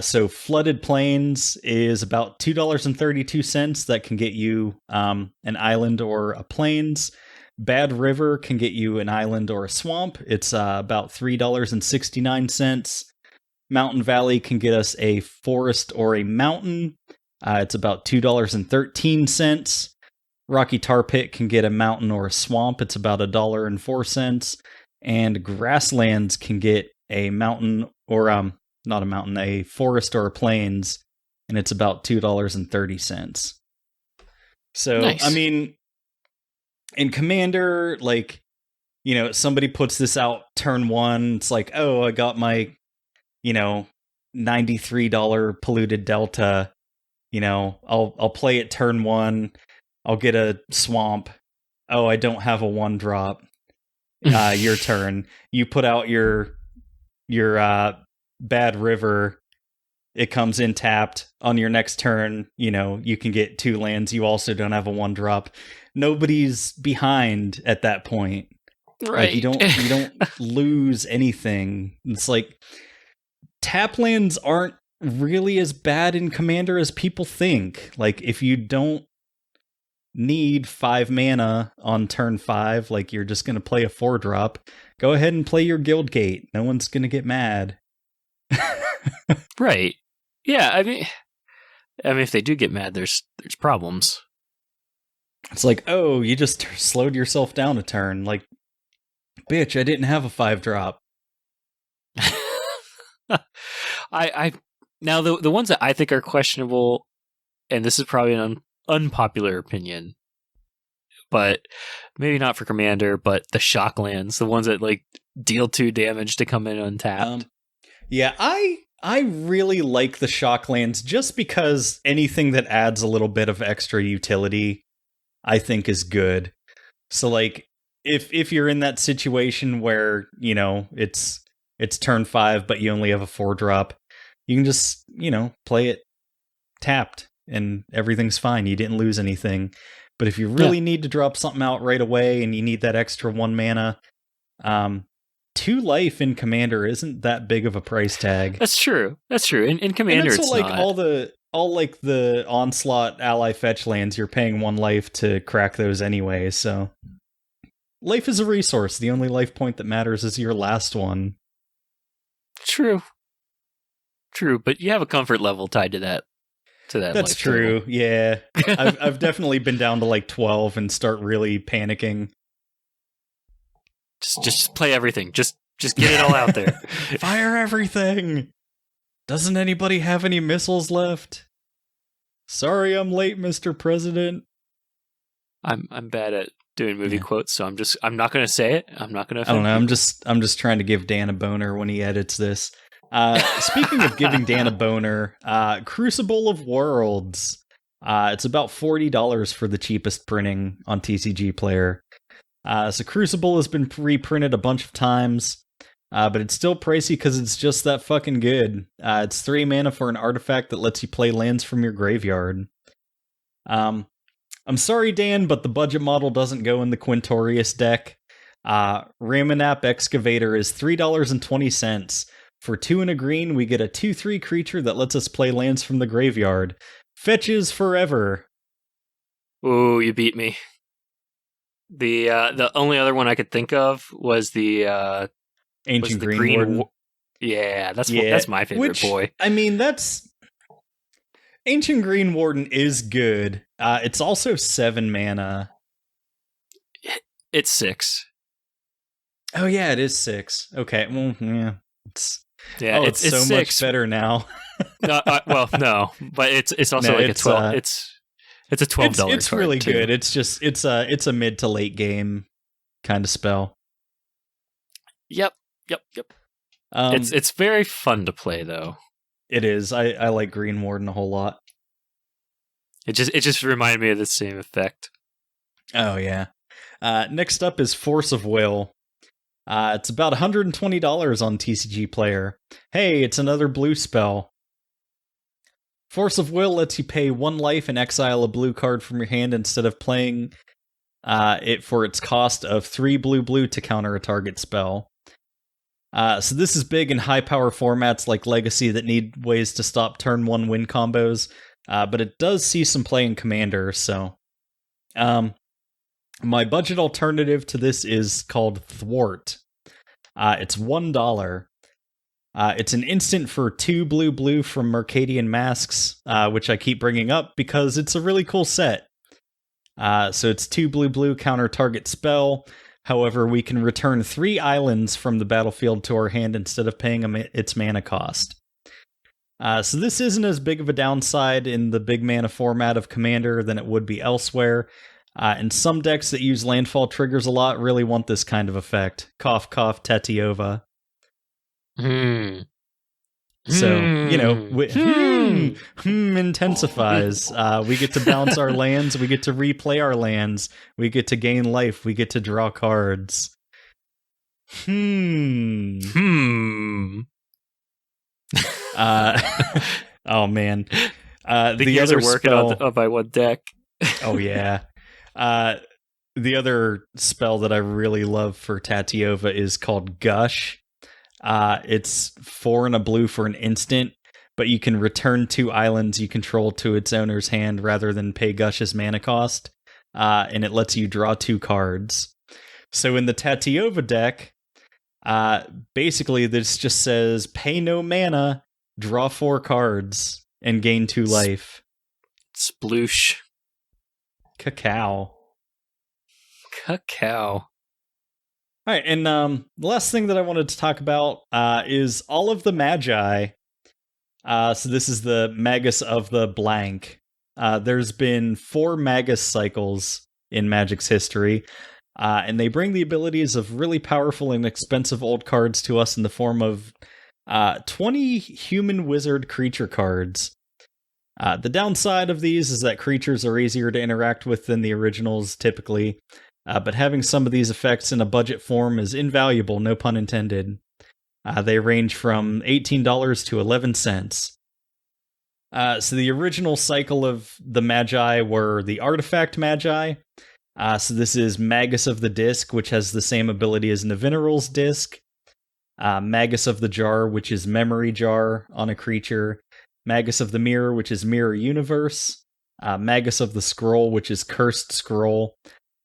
So Flooded Plains is about $2.32. That can get you an island or a plains. Bad River can get you an island or a swamp. It's about $3.69. Mountain Valley can get us a forest or a mountain. It's about $2.13. Rocky Tar Pit can get a mountain or a swamp. It's about $1.04. And Grasslands can get a mountain or not a mountain, a forest or a plains, and it's about $2.30. So, nice. I mean, in Commander, like, somebody puts this out turn 1, it's like, oh, I got my, $93 Polluted Delta, I'll play it turn 1, I'll get a swamp, oh, I don't have a 1-drop, your turn, you put out your Bad River, it comes in tapped. On your next turn, you can get 2 lands. You also don't have a 1-drop. Nobody's behind at that point. Right. Like, you don't lose anything. It's like tap lands aren't really as bad in Commander as people think. Like, if you don't need 5 mana on turn 5, like you're just going to play a 4-drop, go ahead and play your Guildgate. No one's going to get mad. Right. Yeah, I mean if they do get mad, there's problems. It's like, oh, you just slowed yourself down a turn. Like, bitch, I didn't have a 5-drop. I now the ones that I think are questionable, and this is probably an unpopular opinion, but maybe not for Commander, but the shock lands, the ones that like deal 2 damage to come in untapped. Yeah, I really like the shock lands just because anything that adds a little bit of extra utility, I think, is good. So like if you're in that situation where, it's turn 5 but you only have a 4-drop, you can just, play it tapped and everything's fine. You didn't lose anything. But if you really need to drop something out right away and you need that extra 1 mana, 2 life in Commander isn't that big of a price tag. That's true. In Commander, and it's like not. all like the Onslaught ally fetch lands, you're paying 1 life to crack those anyway. So life is a resource. The only life point that matters is your last one. True. But you have a comfort level tied to that. That's true. Total. Yeah, I've definitely been down to like 12 and start really panicking. Just play everything. Just get it all out there. Fire everything. Doesn't anybody have any missiles left? Sorry, I'm late, Mr. President. I'm bad at doing movie quotes, so I'm not going to say it. I'm not going to. I don't know. I'm just trying to give Dan a boner when he edits this. Speaking of giving Dan a boner, Crucible of Worlds. It's about $40 for the cheapest printing on TCG Player. So Crucible has been reprinted a bunch of times, but it's still pricey because it's just that fucking good. It's 3 mana for an artifact that lets you play lands from your graveyard. I'm sorry, Dan, but the budget model doesn't go in the Quintorius deck. Ramanap Excavator is $3.20. For 2 and a green, we get a 2/3 creature that lets us play lands from the graveyard. Fetches forever. Ooh, you beat me. The only other one I could think of was the Ancient Green Warden. That's my favorite boy. I mean, that's... Ancient Green Warden is good. It's also 7 mana. It's 6. Oh yeah, it is 6. Okay, well, yeah. It's so 6. much better now. Well, no, but it's also like a 12. It's a $12. It's card really too. good. It's just it's a mid to late game kind of spell. Yep. It's very fun to play though. It is. I like Green Warden a whole lot. It just reminded me of the same effect. Oh yeah. Next up is Force of Will. It's about $120 on TCG Player. Hey, it's another blue spell. Force of Will lets you pay 1 life and exile a blue card from your hand instead of playing it for its cost of 3 blue to counter a target spell. So this is big in high power formats like Legacy that need ways to stop turn 1 win combos, but it does see some play in Commander, so... my budget alternative to this is called Thwart. It's $1. It's an instant for 2 blue from Mercadian Masks, which I keep bringing up because it's a really cool set. So it's 2 blue counter target spell. However, we can return 3 islands from the battlefield to our hand instead of paying its mana cost. So this isn't as big of a downside in the big mana format of Commander than it would be elsewhere. And some decks that use landfall triggers a lot really want this kind of effect. Cough, cough, Tetiova. So, intensifies. We get to bounce our lands, we get to replay our lands, we get to gain life, we get to draw cards. Oh man. The other working on my one deck. Oh yeah. The other spell that I really love for Tatiova is called Gush. It's 4 and a blue for an instant, but you can return 2 islands you control to its owner's hand rather than pay Gush's mana cost, and it lets you draw 2 cards. So in the Tatiova deck, basically this just says pay no mana, draw 4 cards, and gain 2 life. Sploosh. Cacao. All right, and the last thing that I wanted to talk about is all of the Magi. So this is the Magus of the blank. There's been 4 Magus cycles in Magic's history, and they bring the abilities of really powerful and expensive old cards to us in the form of 20 human wizard creature cards. The downside of these is that creatures are easier to interact with than the originals typically, but having some of these effects in a budget form is invaluable, no pun intended. They range from $18 to 11 cents. So the original cycle of the Magi were the Artifact Magi. So this is Magus of the Disc, which has the same ability as Navineral's Disc. Magus of the Jar, which is Memory Jar on a creature. Magus of the Mirror, which is Mirror Universe. Magus of the Scroll, which is Cursed Scroll.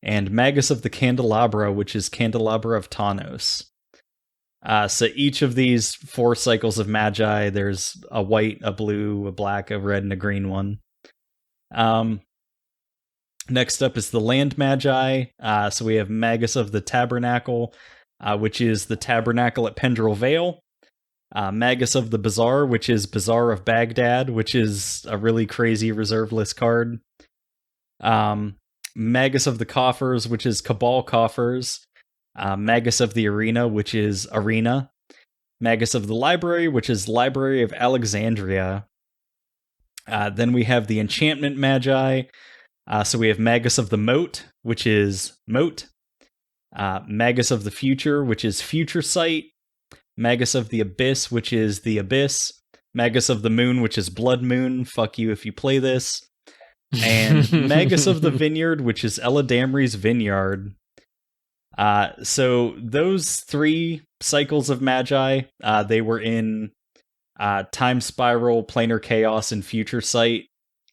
And Magus of the Candelabra, which is Candelabra of Tawnos. So each of these 4 cycles of Magi, there's a white, a blue, a black, a red, and a green one. Next up is the Land Magi. So we have Magus of the Tabernacle, which is the Tabernacle at Pendrell Vale. Magus of the Bazaar, which is Bazaar of Baghdad, which is a really crazy reserve list card. Magus of the Coffers, which is Cabal Coffers. Magus of the Arena, which is Arena. Magus of the Library, which is Library of Alexandria. Then we have the Enchantment Magi. So we have Magus of the Moat, which is Moat. Magus of the Future, which is Future Sight. Magus of the Abyss, which is the Abyss. Magus of the Moon, which is Blood Moon. Fuck you if you play this. And Magus of the Vineyard, which is Eladamri's Vineyard. So those 3 cycles of Magi, they were in Time Spiral, Planar Chaos, and Future Sight.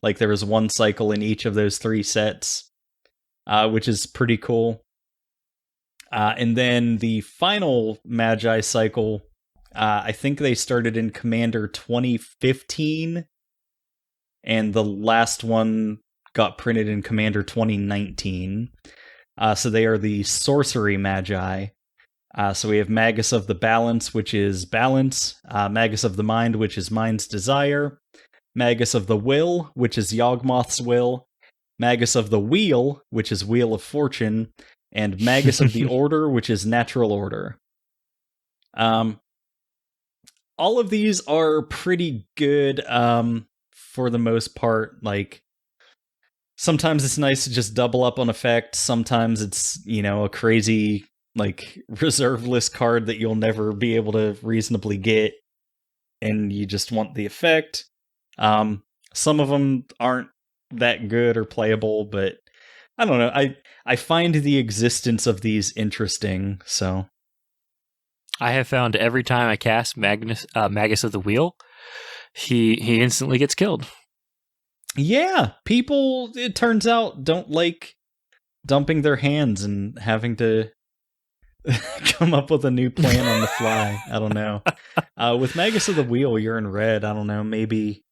Like there was 1 cycle in each of those 3 sets, which is pretty cool. And then the final Magi cycle, I think they started in Commander 2015, and the last one got printed in Commander 2019. So they are the Sorcery Magi. So we have Magus of the Balance, which is Balance, Magus of the Mind, which is Mind's Desire, Magus of the Will, which is Yawgmoth's Will, Magus of the Wheel, which is Wheel of Fortune, and Magus of the Order, which is Natural Order. All of these are pretty good, for the most part. Like, sometimes it's nice to just double up on effect. Sometimes it's, a crazy, like, reserve list card that you'll never be able to reasonably get, and you just want the effect. Some of them aren't that good or playable, but I don't know. I find the existence of these interesting, so. I have found every time I cast Magus of the Wheel, he instantly gets killed. Yeah, people, it turns out, don't like dumping their hands and having to come up with a new plan on the fly. I don't know. With Magus of the Wheel, you're in red. I don't know, maybe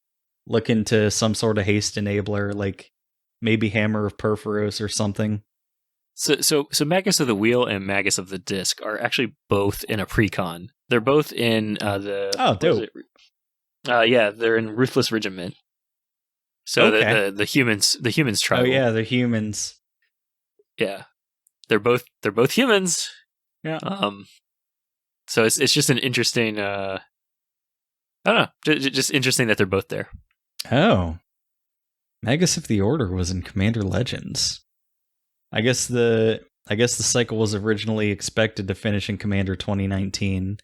look into some sort of haste enabler, like maybe Hammer of Perforos or something. So Magus of the Wheel and Magus of the Disc are actually both in a precon. They're both in the... Oh, dope. Yeah, they're in Ruthless Regiment. So okay. the humans tribal. Oh yeah, the humans. Yeah, they're both humans. Yeah. So it's just an interesting. I don't know, just interesting that they're both there. Oh, Magus of the Order was in Commander Legends. I guess the cycle was originally expected to finish in Commander 2019.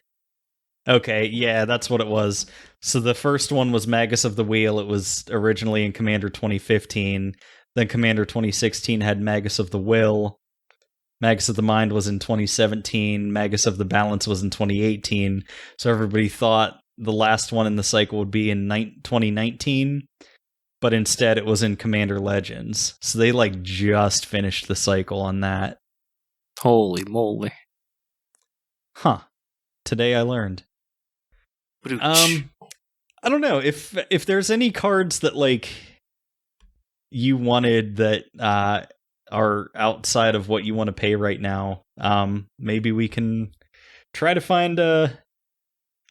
Okay, yeah, that's what it was. So the first one was Magus of the Wheel. It was originally in Commander 2015. Then Commander 2016 had Magus of the Will. Magus of the Mind was in 2017. Magus of the Balance was in 2018. So everybody thought the last one in the cycle would be in 2019. But instead it was in Commander Legends. So they just finished the cycle on that. Holy moly. Huh. Today I learned. I don't know if there's any cards that you wanted that are outside of what you want to pay right now. Maybe we can try to find a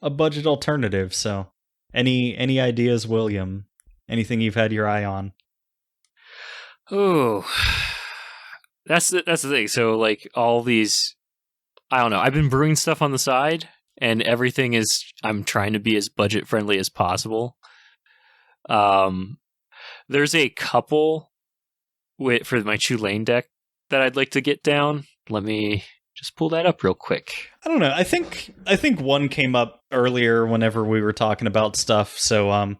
budget alternative. So, any ideas, William? Anything you've had your eye on? Oh, that's the thing. So all these, I don't know. I've been brewing stuff on the side. And everything is, I'm trying to be as budget friendly as possible. There's a couple for my Tulane deck that I'd like to get down. Let me just pull that up real quick. I don't know. I think one came up earlier whenever we were talking about stuff. So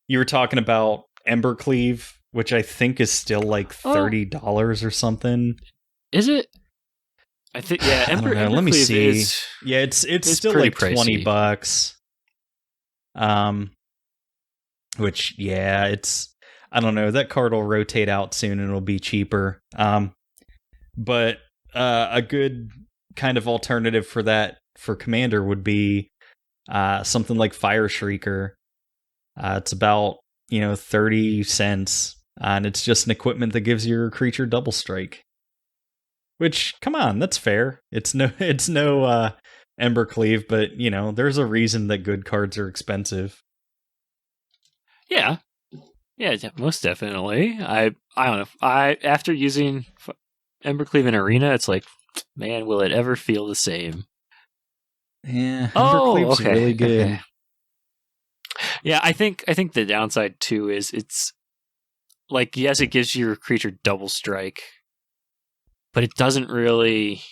you were talking about Embercleave, which I think is still $30 or something. Is it? I think, yeah. Let me see. Yeah, it's still $20. Which, yeah, it's, I don't know. That card will rotate out soon and it'll be cheaper. But a good kind of alternative for that for Commander would be something like Fire Shrieker. It's about 30 cents, and it's just an equipment that gives your creature double strike. Which, come on, that's fair. It's no Embercleave, but there's a reason that good cards are expensive. Yeah, most definitely. I don't know. After using Embercleave in Arena, it's man, will it ever feel the same? Yeah, Oh, Embercleave's okay. really good. Okay. Yeah, I think the downside too is it's like, yes, it gives your creature double strike, but it doesn't really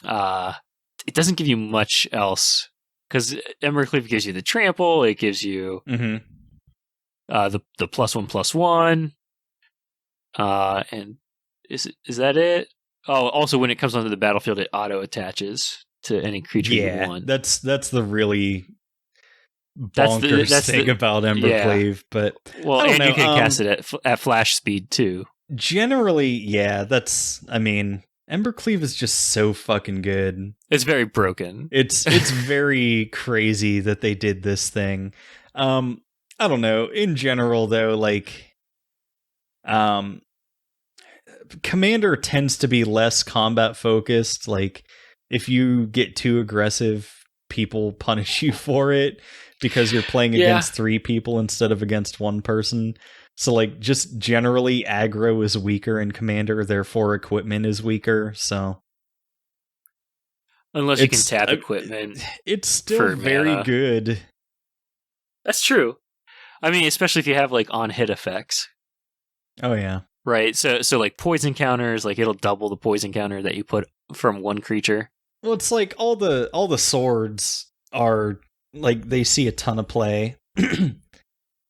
it doesn't give you much else, because Embercleave gives you the trample, it gives you Mm-hmm. the +1/+1, and is that it? Oh, also when it comes onto the battlefield, it auto attaches to any creature you want. That's the really That's bonkers thing about yeah. Embercleave, but Well, I don't and know. you can cast it at flash speed too. Generally, yeah, I mean, Embercleave is just so fucking good. It's very broken. It's very crazy that they did this thing. I don't know. In general, though, like, Commander tends to be less combat focused. Like, if you get too aggressive, people punish you for it because you're playing against 3 people instead of against 1 person. So, like, just generally, aggro is weaker in Commander, therefore equipment is weaker, so... Unless you can tap equipment. It's still very mana. good. That's true. I mean, especially if you have, like, on-hit effects. Oh, yeah. Right, so like, poison counters, like, it'll double the poison counter that you put from one creature. Well, it's like, all the swords are, like, they see a ton of play.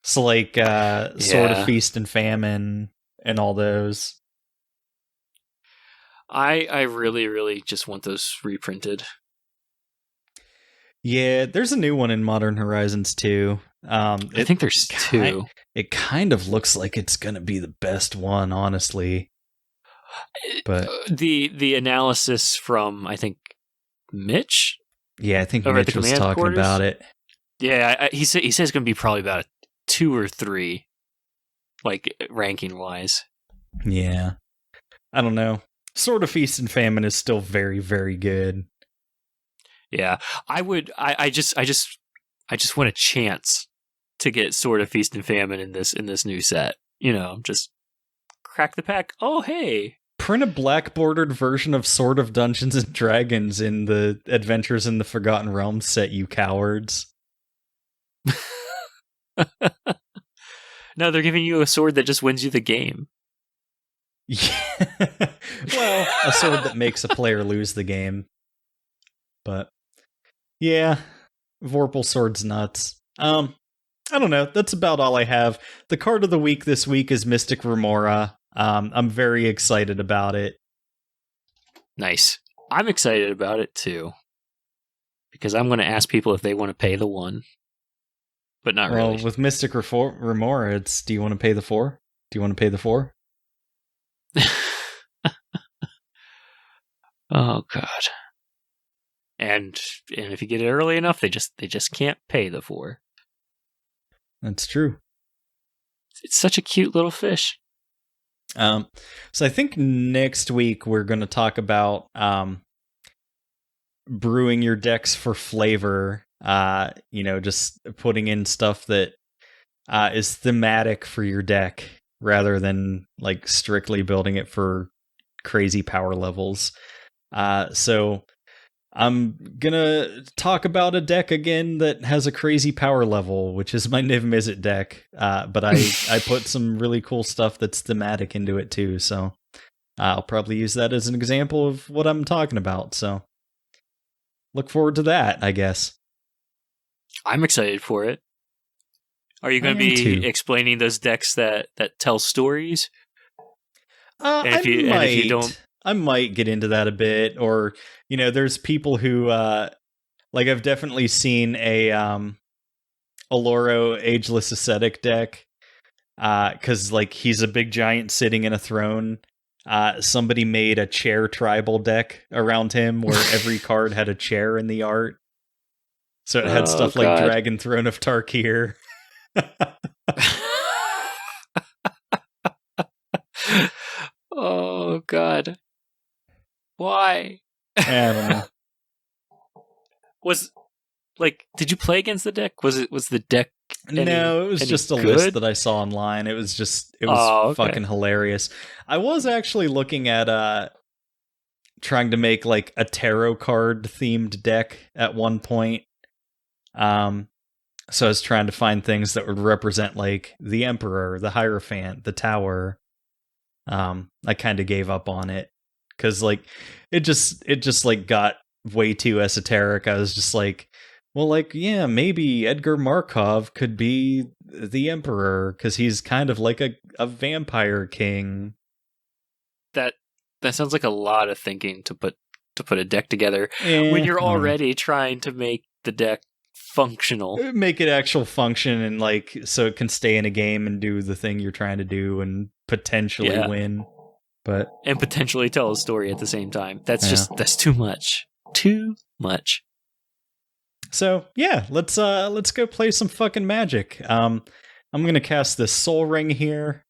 So, like, Sword of Feast and Famine and all those. I really, really just want those reprinted. Yeah, there's a new one in Modern Horizons too. I think there's 2. It kind of looks like it's going to be the best one, honestly. But the analysis from, I think, Mitch? Yeah, I think Mitch was talking about it. Yeah, he says it's going to be probably about a 2 or 3, like, ranking wise. Yeah, I don't know. Sword of Feast and Famine is still very, very good. Yeah, I just want a chance to get Sword of Feast and Famine in this new set. You know, just crack the pack. Oh, hey. Print a black bordered version of Sword of Dungeons and Dragons in the Adventures in the Forgotten Realms set, you cowards. No, they're giving you a sword that just wins you the game. Yeah. Well, a sword that makes a player lose the game. But yeah, Vorpal Sword's nuts. I don't know. That's about all I have. The card of the week this week is Mystic Remora. I'm very excited about it. Nice. I'm excited about it too, because I'm going to ask people if they want to pay the 1, but not really. Well, with Mystic Remora, it's, do you want to pay the 4? Do you want to pay the 4? Oh God. And if you get it early enough, they just can't pay the 4. That's true. It's such a cute little fish. So I think next week we're going to talk about brewing your decks for flavor. Just putting in stuff that is thematic for your deck rather than like strictly building it for crazy power levels. So I'm gonna talk about a deck again that has a crazy power level, which is my Niv Mizzet deck. But I put some really cool stuff that's thematic into it too, so I'll probably use that as an example of what I'm talking about. So look forward to that, I guess. I'm excited for it. Are you going to be explaining those decks that tell stories? If you don't, I might get into that a bit, or there's people who like I've definitely seen a Oloro Ageless Ascetic deck because like he's a big giant sitting in a throne. Somebody made a chair tribal deck around him where every card had a chair in the art, so it had stuff like Dragon Throne of Tarkir. Oh God. Why? I don't know. Did you play against the deck? Was the deck no, it was just a list that I saw online. It was fucking hilarious. I was actually looking at trying to make like a tarot card themed deck at one point. So I was trying to find things that would represent like the Emperor, the Hierophant, the Tower. I kind of gave up on it because like it just like got way too esoteric. I was just like, well, like, yeah, maybe Edgar Markov could be the Emperor because he's kind of like a vampire king. That sounds like a lot of thinking to put a deck together when you're already trying to make the deck functional. Make it actual function and like so it can stay in a game and do the thing you're trying to do and potentially win. And potentially tell a story at the same time. That's too much. Too much. So yeah, let's go play some fucking Magic. I'm gonna cast this Soul Ring here.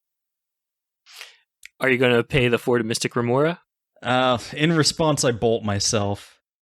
Are you gonna pay the 4 to Mystic Remora? In response, I bolt myself.